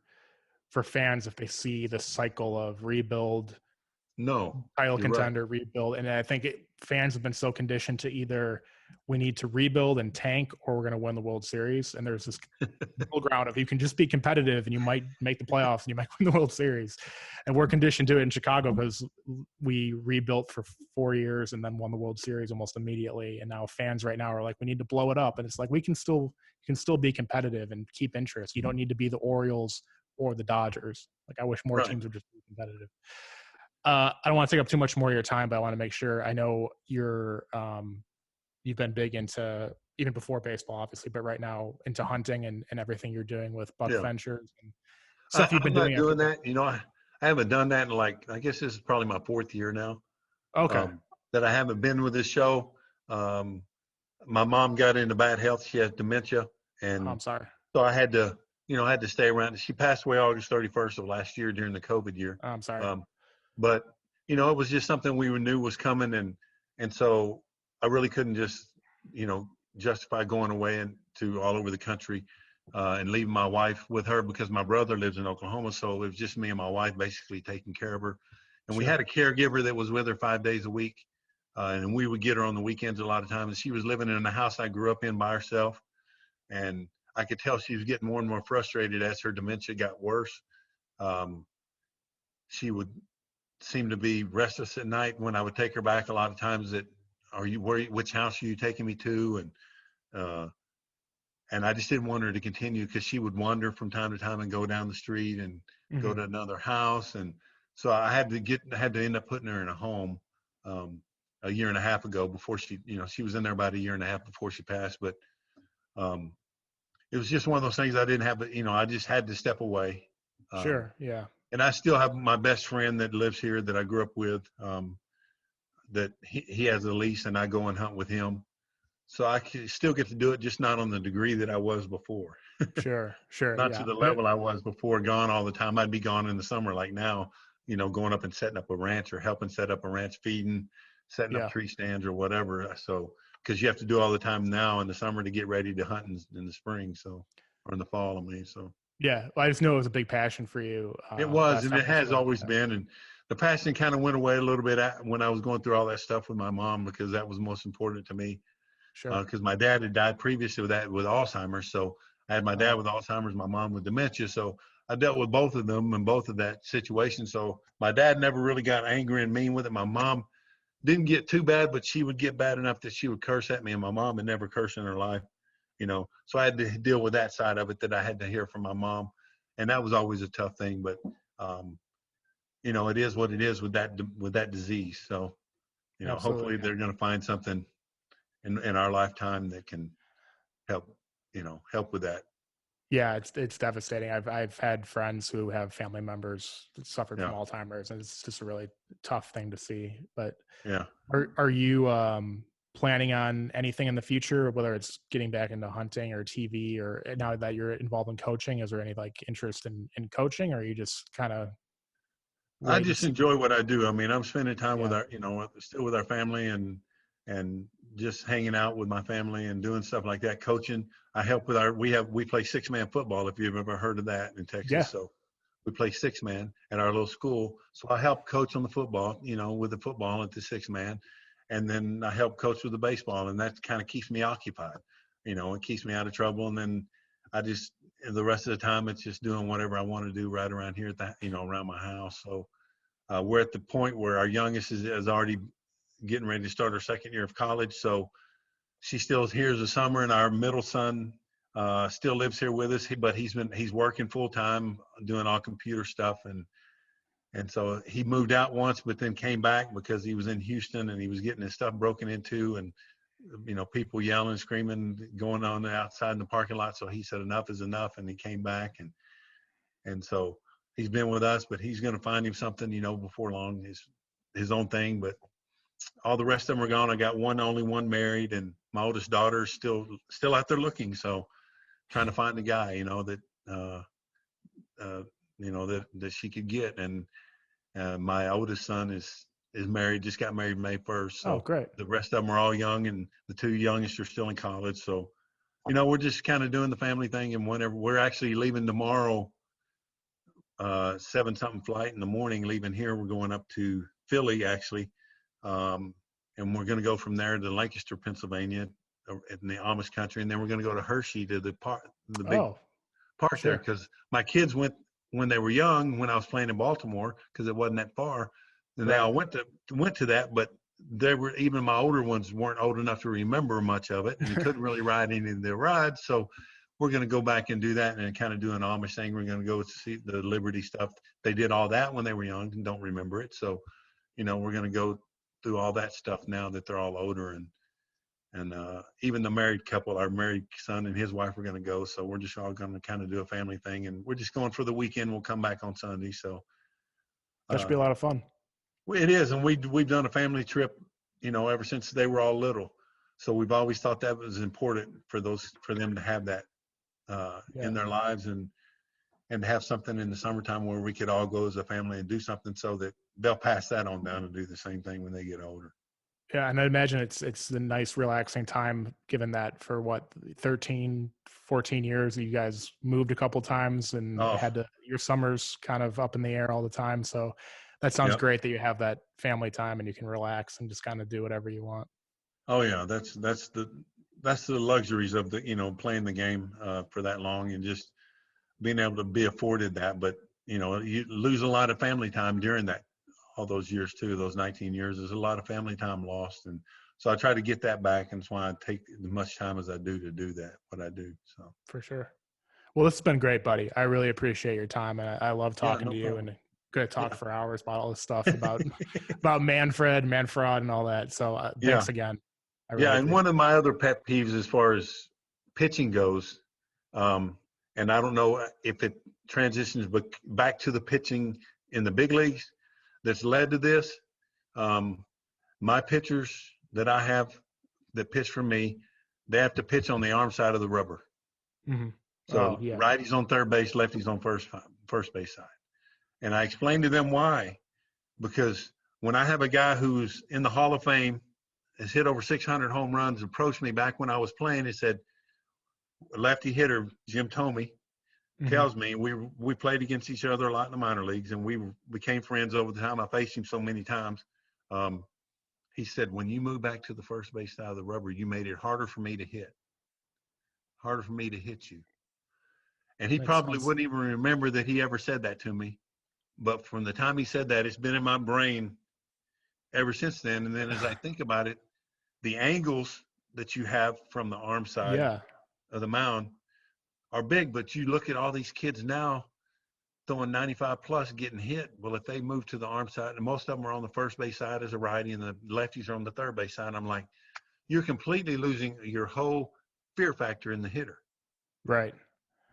fans if they see the cycle of rebuild, title contender, rebuild. And I think fans have been so conditioned to either we need to rebuild and tank or we're going to win the World Series. And there's this middle ground of you can just be competitive and you might make the playoffs and you might win the World Series. And we're conditioned to it in Chicago because we rebuilt for 4 years and then won the World Series almost immediately. And now fans right now are like, we need to blow it up. And it's like, you can still be competitive and keep interest. You don't need to be the Orioles or the Dodgers. Like, I wish more teams would just be competitive. I don't want to take up too much more of your time, but I want to make sure. I know you've been big into, even before baseball, obviously, but right now into hunting and everything you're doing with Buck Ventures and stuff you've been doing. I'm not doing that. You know, I haven't done that in I guess this is probably my 4th year now. Okay. That I haven't been with this show. My mom got into bad health. She has dementia. And I'm sorry. So I had to stay around. She passed away August 31st of last year during the COVID year. I'm sorry. But, it was just something we knew was coming. And so I really couldn't just, justify going away to all over the country and leaving my wife with her because my brother lives in Oklahoma. So it was just me and my wife basically taking care of her. And we had a caregiver that was with her 5 days a week. And we would get her on the weekends a lot of times. And she was living in the house I grew up in by herself. And I could tell she was getting more and more frustrated as her dementia got worse. She would seem to be restless at night when I would take her back a lot of times that, which house are you taking me to? And I just didn't want her to continue because she would wander from time to time and go down the street and go to another house. And so I had to end up putting her in a home a year and a half ago before she was in there about a year and a half before she passed. But it was just one of those things I didn't have, but I just had to step away. Sure. Yeah. And I still have my best friend that lives here that I grew up with, that he has a lease and I go and hunt with him. So I can still get to do it, just not on the degree that I was before. Sure. Not to the level I was before, gone all the time. I'd be gone in the summer like now, going up and setting up a ranch or helping set up a ranch, feeding, setting up tree stands or whatever. So, because you have to do all the time now in the summer to get ready to hunt in the spring, or in the fall, so. Yeah, well, I just know it was a big passion for you. It was, and it has always been. And the passion kind of went away a little bit when I was going through all that stuff with my mom, because that was most important to me. Sure. Because my dad had died previous to that with Alzheimer's. So I had my dad with Alzheimer's, my mom with dementia. So I dealt with both of them in both of that situation. So my dad never really got angry and mean with it. My mom didn't get too bad, but she would get bad enough that she would curse at me. And my mom had never cursed in her life. So I had to deal with that side of it that I had to hear from my mom. And that was always a tough thing, but, it is what it is with that disease. So, hopefully they're going to find something in our lifetime that can help with that. Yeah, it's devastating. I've had friends who have family members that suffered from Alzheimer's, and it's just a really tough thing to see. But are you planning on anything in the future, whether it's getting back into hunting or TV, or now that you're involved in coaching, is there any interest in coaching, or are you just kind of? I just enjoy what I do. I mean, I'm spending time with still with our family and just hanging out with my family and doing stuff like that. Coaching. I help with we play 6-man football, if you've ever heard of that in Texas. Yeah. So we play 6-man at our little school. So I help coach on the football, with the football at the 6-man. And then I help coach with the baseball, and that kind of keeps me occupied. It keeps me out of trouble. And then the rest of the time, it's just doing whatever I want to do right around here around my house. So we're at the point where our youngest is already getting ready to start her 2nd year of college. So she still is here as a summer, and our middle son still lives here with us, but he's working full time doing all computer stuff. And And so he moved out once, but then came back because he was in Houston and he was getting his stuff broken into and, people yelling, screaming, going on outside in the parking lot. So he said, enough is enough. And he came back. And so he's been with us, but he's going to find him something, before long, his own thing. But all the rest of them are gone. I got only one married, and my oldest daughter is still out there looking. So trying to find a guy, that she could get. And my oldest son is married, just got married May 1st. So great. The rest of them are all young, and the two youngest are still in college. So, we're just kind of doing the family thing. And whenever we're actually leaving tomorrow, 7-something flight in the morning, leaving here, we're going up to Philly actually. And we're going to go from there to Lancaster, Pennsylvania, in the Amish country. And then we're going to go to Hershey to the big park sure. there. Cause my kids went when they were young, when I was playing in Baltimore, cause it wasn't that far. And they all went to that, but even my older ones weren't old enough to remember much of it, and they couldn't really ride any of the rides. So we're going to go back and do that and kind of do an Amish thing. We're going to go see the Liberty stuff. They did all that when they were young and don't remember it. So, we're going to go through all that stuff now that they're all older. And even the married couple, our married son and his wife, are going to go. So we're just all going to kind of do a family thing, and we're just going for the weekend. We'll come back on Sunday. So that should be a lot of fun. It is. And we've done a family trip, ever since they were all little. So we've always thought that was important for them to have that in their lives, and have something in the summertime where we could all go as a family and do something, so that they'll pass that on down and do the same thing when they get older. Yeah, and I imagine it's a nice, relaxing time, given that for 13, 14 years you guys moved a couple times and had your summers kind of up in the air all the time. So that sounds great that you have that family time and you can relax and just kind of do whatever you want. Oh yeah, that's the luxuries of the playing the game for that long, and just being able to be afforded that. But you lose a lot of family time during all those years too. Those 19 years, there's a lot of family time lost, and so I try to get that back, and that's why I take as much time as I do to do that, what I do. So for sure. Well, this has been great, buddy. I really appreciate your time, and I love talking to you. Problem. And could talk for hours about all this stuff about Manfred, Manfred, and all that. So thanks again. And one of my other pet peeves as far as pitching goes, and I don't know if it transitions back to the pitching in the big leagues that's led to this. My pitchers that I have that pitch for me, they have to pitch on the arm side of the rubber. Mm-hmm. So righties on third base, lefties on first base side. And I explained to them why. Because when I have a guy who's in the Hall of Fame, has hit over 600 home runs, approached me back when I was playing, he said, lefty hitter, Jim Tomey, tells me, we played against each other a lot in the minor leagues, and we became friends over the time. I faced him so many times. He said, when you move back to the first base side of the rubber, you made it harder for me to hit you. And he probably wouldn't even remember that he ever said that to me. But from the time he said that, it's been in my brain ever since then. And then as I think about it, the angles that you have from the arm side of the mound are big. But you look at all these kids now throwing 95 plus, getting hit. Well, if they move to the arm side, and most of them are on the first base side as a righty, and the lefties are on the third base side, I'm like, you're completely losing your whole fear factor in the hitter. Right.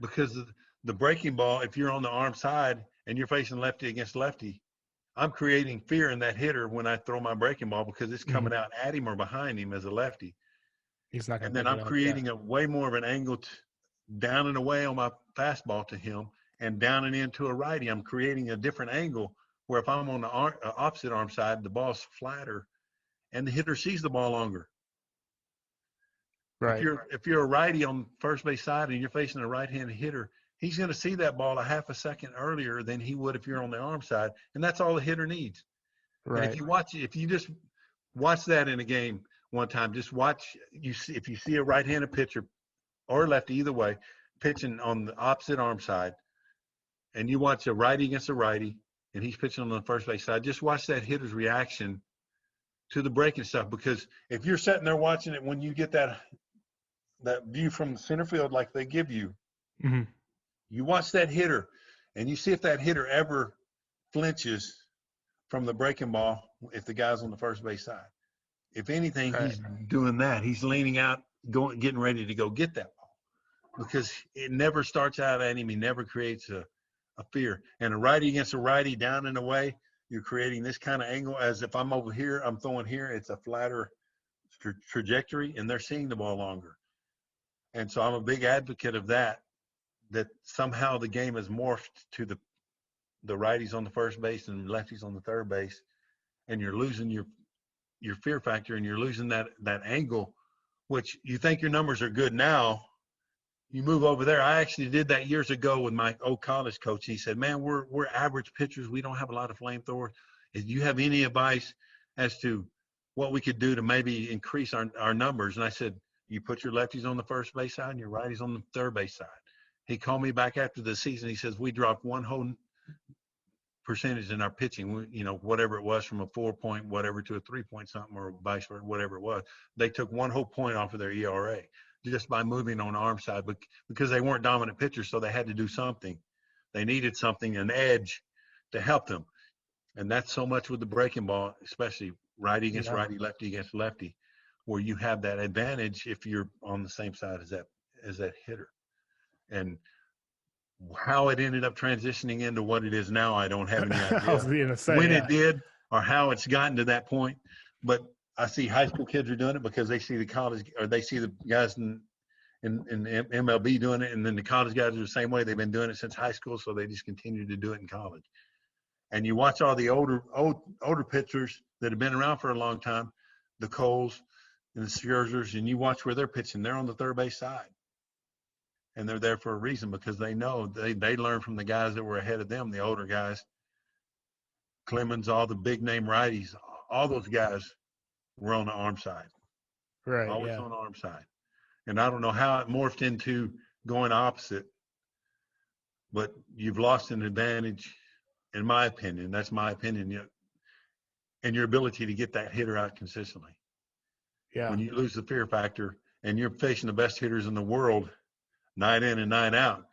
Because the breaking ball, if you're on the arm side and you're facing lefty against lefty, I'm creating fear in that hitter when I throw my breaking ball, because it's coming out at him or behind him as a lefty. He's not going to. And then I'm creating a way more of an angle down and away on my fastball to him, and down and into a righty. I'm creating a different angle where if I'm on the opposite arm side, the ball's flatter and the hitter sees the ball longer. Right. If you're a righty on first base side and you're facing a right-handed hitter, he's going to see that ball a half a second earlier than he would if you're on the arm side, and that's all the hitter needs. Right. And if you just watch that in a game one time, just watch if you see a right-handed pitcher or a lefty, either way, pitching on the opposite arm side, and you watch a righty against a righty, and he's pitching on the first base side, just watch that hitter's reaction to the breaking stuff. Because if you're sitting there watching it, when you get that view from the center field like they give you, you watch that hitter, and you see if that hitter ever flinches from the breaking ball if the guy's on the first base side. If anything, he's doing that. He's leaning out, getting ready to go get that ball because it never starts out at him. He never creates a fear. And a righty against a righty down and away, you're creating this kind of angle as if I'm over here, I'm throwing here. It's a flatter trajectory, and they're seeing the ball longer. And so I'm a big advocate of that somehow the game has morphed to the righties on the first base and lefties on the third base, and you're losing your fear factor, and you're losing that angle, which you think your numbers are good now. You move over there. I actually did that years ago with my old college coach. He said, man, we're average pitchers. We don't have a lot of flamethrowers. Do you have any advice as to what we could do to maybe increase our numbers? And I said, you put your lefties on the first base side and your righties on the third base side. He called me back after the season. He says, we dropped one whole percentage in our pitching, whatever it was, from a 4-point whatever to a 3-point something, or vice versa, whatever it was. They took one whole point off of their ERA just by moving on the arm side, but because they weren't dominant pitchers, so they had to do something. They needed something, an edge, to help them. And that's so much with the breaking ball, especially righty against righty, lefty against lefty, where you have that advantage if you're on the same side as that hitter. And how it ended up transitioning into what it is now, I don't have any idea it did or how it's gotten to that point. But I see high school kids are doing it because they see the college, or they see the guys in MLB doing it, and then the college guys are the same way. They've been doing it since high school, so they just continue to do it in college. And you watch all the older pitchers that have been around for a long time, the Coles and the Scherzers, and you watch where they're pitching. They're on the third base side. And they're there for a reason, because they know they learn from the guys that were ahead of them, the older guys. Clemens, all the big name righties, all those guys were on the arm side. Right. Always on the arm side. And I don't know how it morphed into going opposite, but you've lost an advantage, in my opinion. That's my opinion. And your ability to get that hitter out consistently. Yeah. When you lose the fear factor and you're facing the best hitters in the world, night in and night out,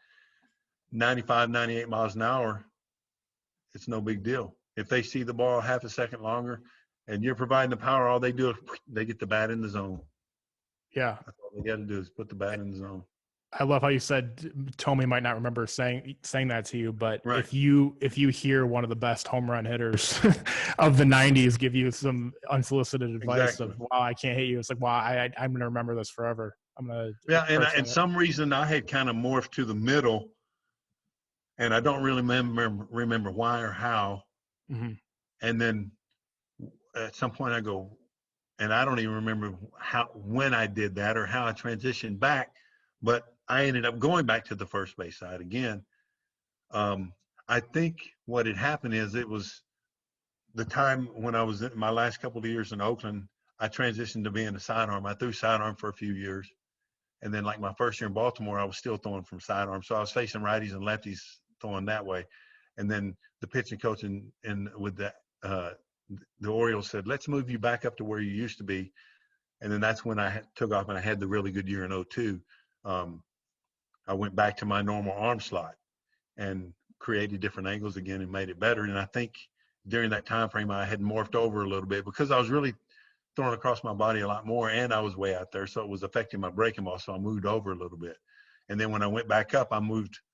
95, 98 miles an hour, it's no big deal. If they see the ball half a second longer and you're providing the power, all they do is they get the bat in the zone. Yeah. That's all they got to do is put the bat in the zone. I love how you said Tommy might not remember saying that to you, but right. if you hear one of the best home run hitters of the 90s give you some unsolicited advice of, wow, I can't hit you. It's like, wow, I'm going to remember this forever. I'm going to. And some reason I had kind of morphed to the middle, and I don't really remember why or how. Mm-hmm. And then at some point I go, and I don't even remember when I did that or how I transitioned back, but I ended up going back to the first base side again. I think what had happened is it was the time when I was in my last couple of years in Oakland, I transitioned to being a sidearm. I threw sidearm for a few years. And then like my first year in Baltimore, I was still throwing from sidearm. So I was facing righties and lefties throwing that way. And then the pitching coach with the Orioles said, let's move you back up to where you used to be. And then that's when I took off, and I had the really good year in 2002. I went back to my normal arm slot and created different angles again and made it better. And I think during that time frame, I had morphed over a little bit because I was really throwing across my body a lot more, and I was way out there, so it was affecting my breaking ball. So I moved over a little bit. And then when I went back up, I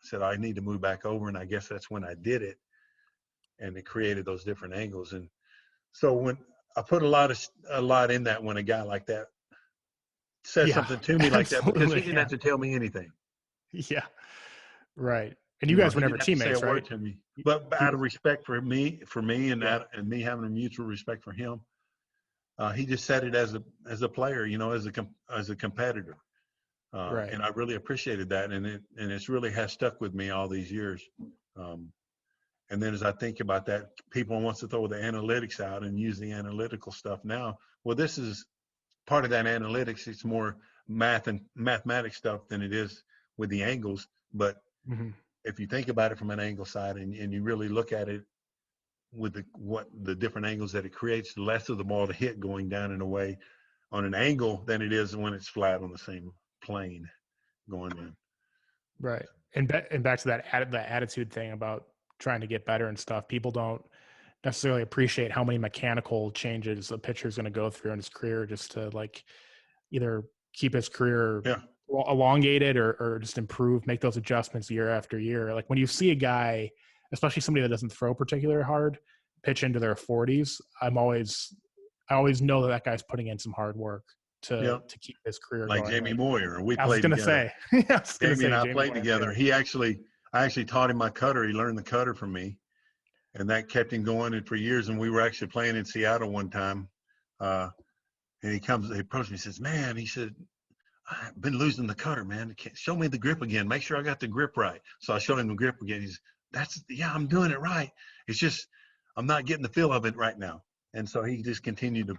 said I need to move back over, and I guess that's when I did it, and it created those different angles. And so when I put a lot in that, when a guy like that said something to me like that, because he didn't have to tell me anything. Yeah, right. And you guys were never teammates, say a word to me, but out of respect for me, and me having a mutual respect for him, he just said it as a player, as a competitor, right. And I really appreciated that, and it's really has stuck with me all these years. And then as I think about that, people wants to throw the analytics out and use the analytical stuff now. Well, this is part of that analytics. It's more math and mathematics stuff than it is with the angles. But if you think about it from an angle side and you really look at it with the different angles that it creates, less of the ball to hit going down and away on an angle than it is when it's flat on the same plane going in. Right. And back to that attitude thing about trying to get better and stuff, people don't necessarily appreciate how many mechanical changes a pitcher is going to go through in his career just to like either keep his career elongated or just improve, make those adjustments year after year. Like when you see a guy, especially somebody that doesn't throw particularly hard, pitch into their 40s, I always know that guy's putting in some hard work to keep his career like going. Jamie Moyer. I was going to say, Jamie and I played together. I actually taught him my cutter. He learned the cutter from me, and that kept him going for years. And we were actually playing in Seattle one time, and he approached me and says, "Man," he said, "I've been losing the cutter, man. Show me the grip again. Make sure I got the grip right." So I showed him the grip again. He's, I'm doing it right. It's just I'm not getting the feel of it right now. And so he just continued to,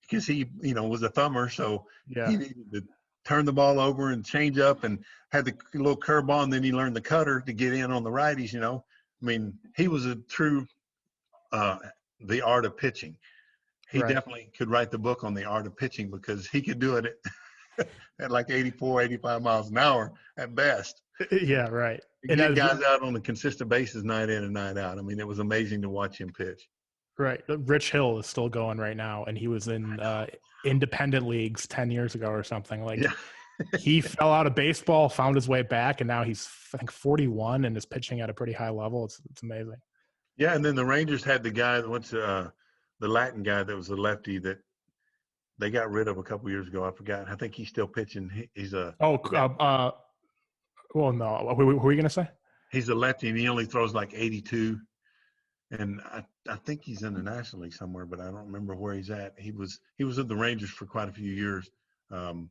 because he, was a thumber, so he needed to turn the ball over and change up and had the little curveball, and then he learned the cutter to get in on the righties, I mean, he was a true the art of pitching. He definitely could write the book on the art of pitching because he could do it at like 84, 85 miles an hour at best. Yeah, right. And get guys out on a consistent basis night in and night out. I mean, it was amazing to watch him pitch. Right. Rich Hill is still going right now, and he was in independent leagues 10 years ago or something. Like he fell out of baseball, found his way back, and now he's, I think, 41 and is pitching at a pretty high level. It's amazing. Yeah, and then the Rangers had the guy that went to the Latin guy that was a lefty that they got rid of a couple years ago. I forgot. I think he's still pitching. He's a well, no. What were you going to say? He's a lefty, and he only throws like 82. And I think he's in the National League somewhere, but I don't remember where he's at. He was with the Rangers for quite a few years. God,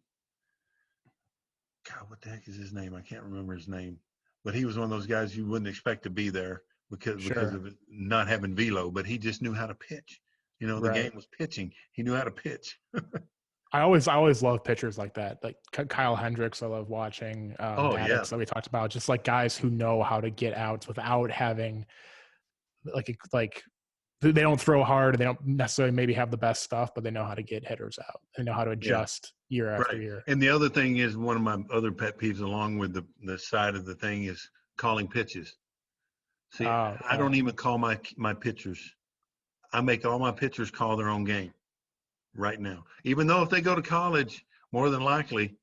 what the heck is his name? I can't remember his name. But he was one of those guys you wouldn't expect to be there because of it not having velo. But he just knew how to pitch. The game was pitching. He knew how to pitch. I always love pitchers like that. Like Kyle Hendricks, I love watching. Maddox, that we talked about, just like guys who know how to get outs without having like they don't throw hard. They don't necessarily maybe have the best stuff, but they know how to get hitters out. They know how to adjust year after year. And the other thing is, one of my other pet peeves along with the side of the thing is calling pitches. See, I don't even call my pitchers. I make all my pitchers call their own game right now. Even though if they go to college, more than likely,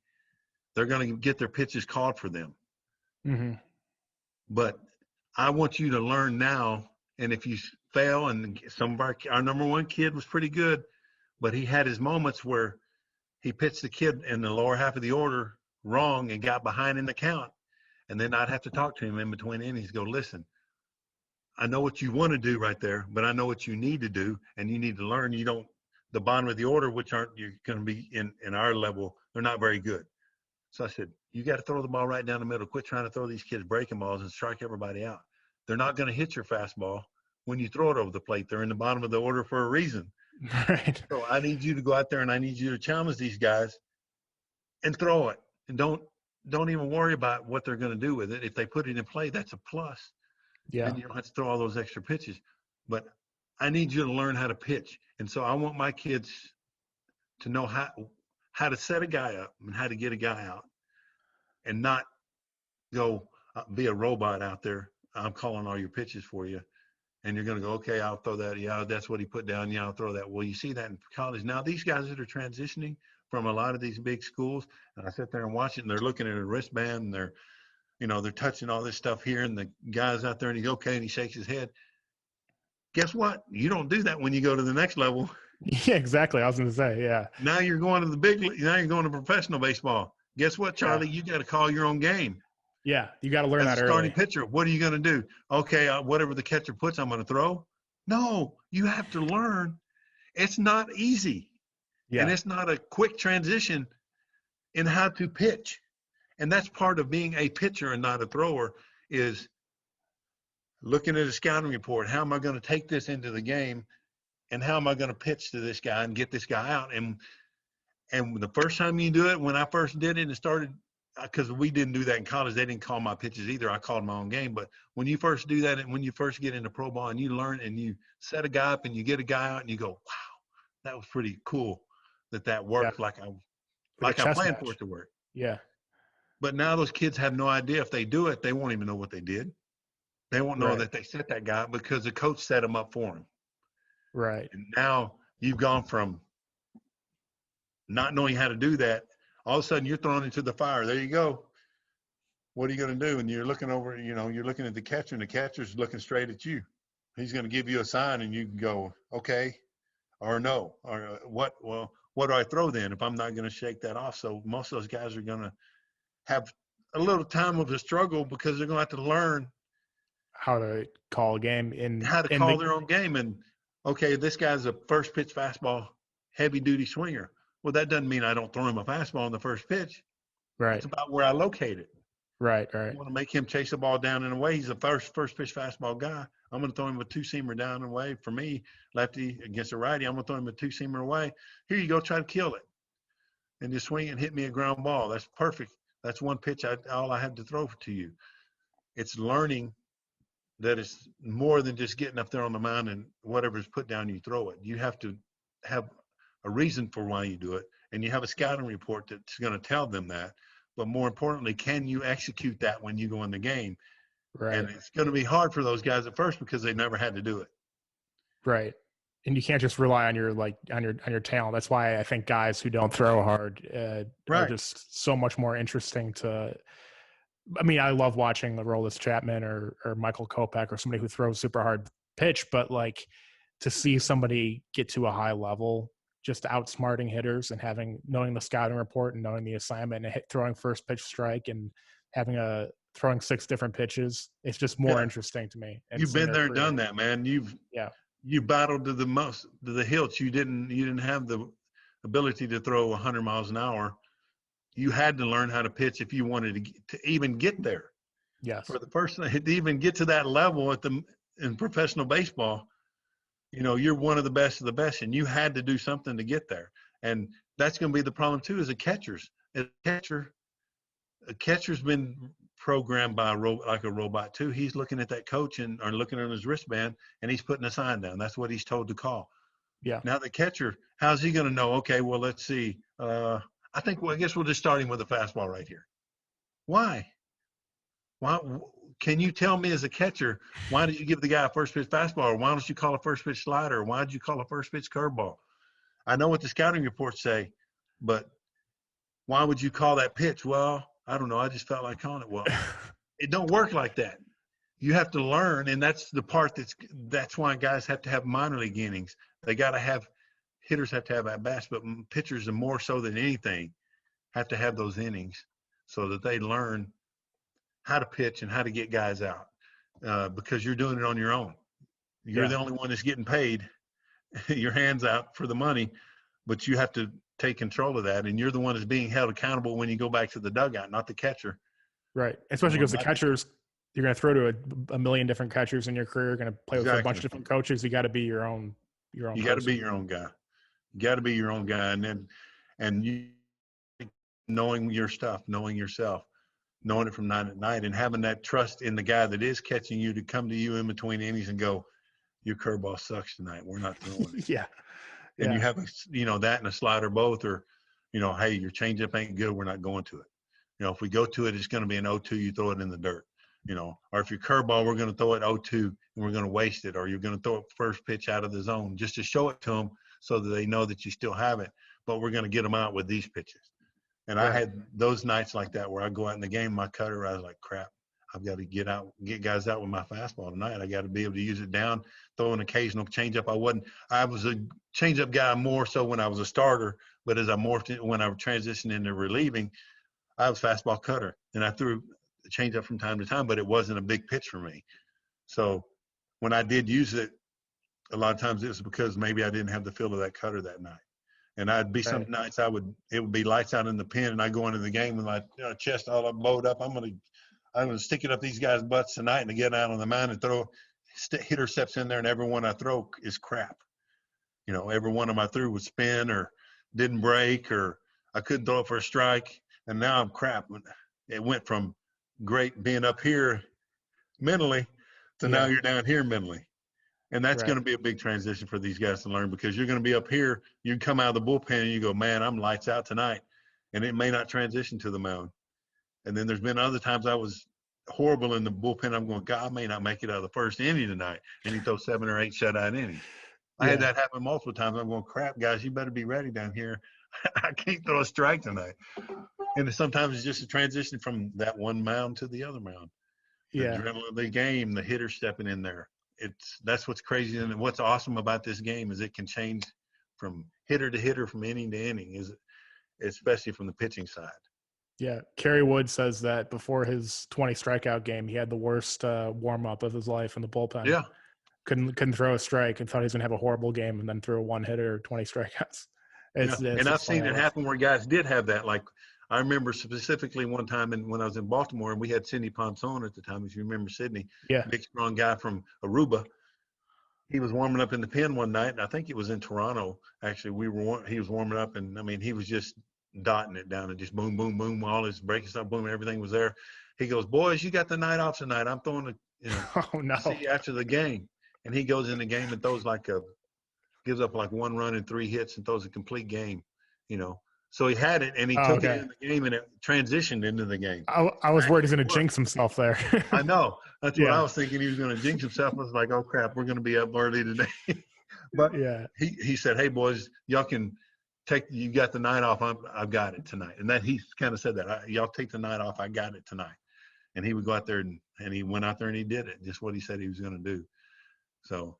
they're going to get their pitches called for them. Mm-hmm. But I want you to learn now. And if you fail, and some of our number one kid was pretty good, but he had his moments where he pitched the kid in the lower half of the order wrong and got behind in the count. And then I'd have to talk to him in between innings, go, listen, I know what you want to do right there, but I know what you need to do, and you need to learn. The bottom of the order, which you're going to be in our level, they're not very good. So I said, you got to throw the ball right down the middle. Quit trying to throw these kids breaking balls and strike everybody out. They're not going to hit your fastball when you throw it over the plate. They're in the bottom of the order for a reason. Right. So I need you to go out there and I need you to challenge these guys and throw it. And don't even worry about what they're going to do with it. If they put it in play, that's a plus. Yeah. And you don't have to throw all those extra pitches. But I need you to learn how to pitch. And so I want my kids to know how to set a guy up and how to get a guy out and not go be a robot out there. I'm calling all your pitches for you. And you're going to go, okay, I'll throw that. Yeah, that's what he put down. Yeah, I'll throw that. Well, you see that in college. Now, these guys that are transitioning from a lot of these big schools, and I sit there and watch it, and they're looking at a wristband, and they're touching all this stuff here, and the guy's out there, and he's okay, and he shakes his head. Guess what? You don't do that when you go to the next level. Yeah, exactly. I was going to say, yeah. Now you're going to the big league. Now you're going to professional baseball. Guess what, Charlie? You got to call your own game. Yeah, you got to learn that early. Starting pitcher, what are you going to do? Okay, whatever the catcher puts, I'm going to throw. No, you have to learn. It's not easy. Yeah. And it's not a quick transition in how to pitch. And that's part of being a pitcher and not a thrower is looking at a scouting report. How am I going to take this into the game? And how am I going to pitch to this guy and get this guy out? And the first time you do it, when I first did it and started, because we didn't do that in college, they didn't call my pitches either. I called my own game. But when you first do that and when you first get into pro ball and you learn and you set a guy up and you get a guy out and you go, wow, that was pretty cool that worked like I planned for it to work. Yeah. But now those kids have no idea if they do it, they won't even know what they did. They won't know Right. that they set that guy because the coach set him up for him. Right. And now you've gone from not knowing how to do that. All of a sudden you're thrown into the fire. There you go. What are you going to do? And you're looking over, you're looking at the catcher, and the catcher's looking straight at you. He's going to give you a sign, and you can go, okay, or no, or what? Well, what do I throw then if I'm not going to shake that off? So most of those guys are going to have a little time of a struggle because they're going to have to learn How to call a game how to call their own game. And okay, this guy's a first pitch fastball, heavy duty swinger. Well, that doesn't mean I don't throw him a fastball on the first pitch. Right. It's about where I locate it. Right. I want to make him chase the ball down and away. He's a first pitch fastball guy. I'm going to throw him a two-seamer down and away. For me, lefty against a righty, I'm going to throw him a two-seamer away. Here you go, try to kill it. And just swing and hit me a ground ball. That's perfect. That's one pitch, all I have to throw to you. It's learning that it's more than just getting up there on the mound and whatever's put down, you throw it. You have to have a reason for why you do it, and you have a scouting report that's going to tell them that. But more importantly, can you execute that when you go in the game? Right. And it's going to be hard for those guys at first because they never had to do it. Right. And you can't just rely on your on your talent. That's why I think guys who don't throw hard are just so much more interesting to. I mean, I love watching the Aroldis Chapman or Michael Kopech or somebody who throws super hard pitch, but like to see somebody get to a high level, just outsmarting hitters and knowing the scouting report and knowing the assignment and throwing first pitch strike and throwing 6 different pitches. It's just more interesting to me. You've been there and done that, man. You battled to the hilts. You didn't have the ability to throw 100 miles an hour. You had to learn how to pitch if you wanted to even get there. Yes. For the person to even get to that level in professional baseball, you're one of the best, and you had to do something to get there. And that's going to be the problem too, is a catcher's been programmed by like a robot too. He's looking at that coach or looking at his wristband, and he's putting a sign down. That's what he's told to call. Yeah. Now the catcher, how's he going to know? Okay, well, let's see. I guess we'll just start him with a fastball right here. Why? Can you tell me as a catcher, why did you give the guy a first pitch fastball? Or why don't you call a first pitch slider? Or why did you call a first pitch curveball? I know what the scouting reports say, but why would you call that pitch? Well, I don't know. I just felt like calling it. Well, it don't work like that. You have to learn, and that's the part that's why guys have to have minor league innings. Hitters have to have at-bats, but pitchers, and more so than anything, have to have those innings so that they learn how to pitch and how to get guys out because you're doing it on your own. You're the only one that's getting paid. Your hand's out for the money, but you have to take control of that, and you're the one that's being held accountable when you go back to the dugout, not the catcher. Right, especially because the catchers, you're going to throw to a million different catchers in your career. You're going to play with a bunch of different coaches. You got to be your own. You got to be your own guy. You got to be your own guy, and you knowing your stuff, knowing yourself, knowing it from night to night, and having that trust in the guy that is catching you to come to you in between innings and go, your curveball sucks tonight. We're not throwing it. Yeah. And you have that and a slider both, or hey, your changeup ain't good. We're not going to it. If we go to it, it's going to be an 0-2. You throw it in the dirt. Or if your curveball, we're going to throw it 0-2 and we're going to waste it, or you're going to throw it first pitch out of the zone just to show it to them so that they know that you still have it, but we're going to get them out with these pitches. And I had those nights like that where I go out in the game, my cutter, I was like, crap, I've got to get guys out with my fastball tonight. I got to be able to use it down, throw an occasional changeup. I was a changeup guy more so when I was a starter, but as I morphed when I transitioned into relieving, I was fastball cutter, and I threw a changeup from time to time, but it wasn't a big pitch for me. So when I did use it, a lot of times it was because maybe I didn't have the feel of that cutter that night. And I'd be some nights it would be lights out in the pen, and I go into the game with my chest all up, blowed up. I'm gonna stick it up these guys' butts tonight and to get out on the mound and throw. Hitter steps in there, and every one I throw is crap. Every one of them I threw would spin or didn't break, or I couldn't throw it for a strike. And now I'm crap. It went from great being up here mentally to now you're down here mentally. And that's going to be a big transition for these guys to learn, because you're going to be up here. You come out of the bullpen and you go, man, I'm lights out tonight. And it may not transition to the mound. And then there's been other times I was horrible in the bullpen. I'm going, God, I may not make it out of the first inning tonight. And he throws 7 or 8 shutout innings. I had that happen multiple times. I'm going, crap, guys, you better be ready down here. I can't throw a strike tonight. And sometimes it's just a transition from that one mound to the other mound. The adrenaline of the game, the hitter stepping in there. That's what's crazy. And what's awesome about this game is it can change from hitter to hitter, from inning to inning, especially from the pitching side. Yeah, Kerry Wood says that before his 20 strikeout game, he had the worst warm-up of his life in the bullpen. Yeah. Couldn't throw a strike and thought he was going to have a horrible game, and then threw a one-hitter, 20 strikeouts. And I've seen it happen where guys did have that. Like, I remember specifically one time when I was in Baltimore, and we had Sidney Ponson at the time, if you remember Sidney. Yeah. Big, strong guy from Aruba. He was warming up in the pen one night, and I think it was in Toronto, actually. He was warming up, and, I mean, he was just dotting it down and just boom, boom, boom, all his breaking stuff, boom, everything was there. He goes, boys, you got the night off tonight. I'm throwing oh, no. see you after the game. And he goes in the game and throws gives up like 1 run and 3 hits and throws a complete game, So he had it, and he took it in the game, and it transitioned into the game. I was worried he's going to jinx himself there. I know. That's what I was thinking. He was going to jinx himself. I was like, oh, crap, we're going to be up early today. But he said, hey, boys, y'all can you got the night off. I've got it tonight. And he kind of said that. Y'all take the night off. I got it tonight. And he would go out there, and he went out there, and he did it, just what he said he was going to do. So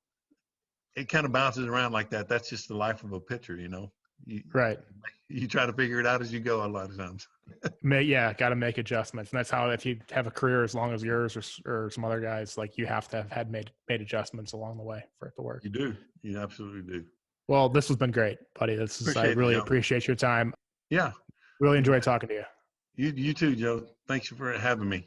it kind of bounces around like that. That's just the life of a pitcher, Right. You try to figure it out as you go a lot of times. Got to make adjustments. And that's how, if you have a career as long as yours or some other guys, like, you have to have had made adjustments along the way for it to work. You do. You absolutely do. Well, this has been great, buddy. I really appreciate your time. Yeah. Really enjoyed talking to you. You too, Joe. Thanks for having me.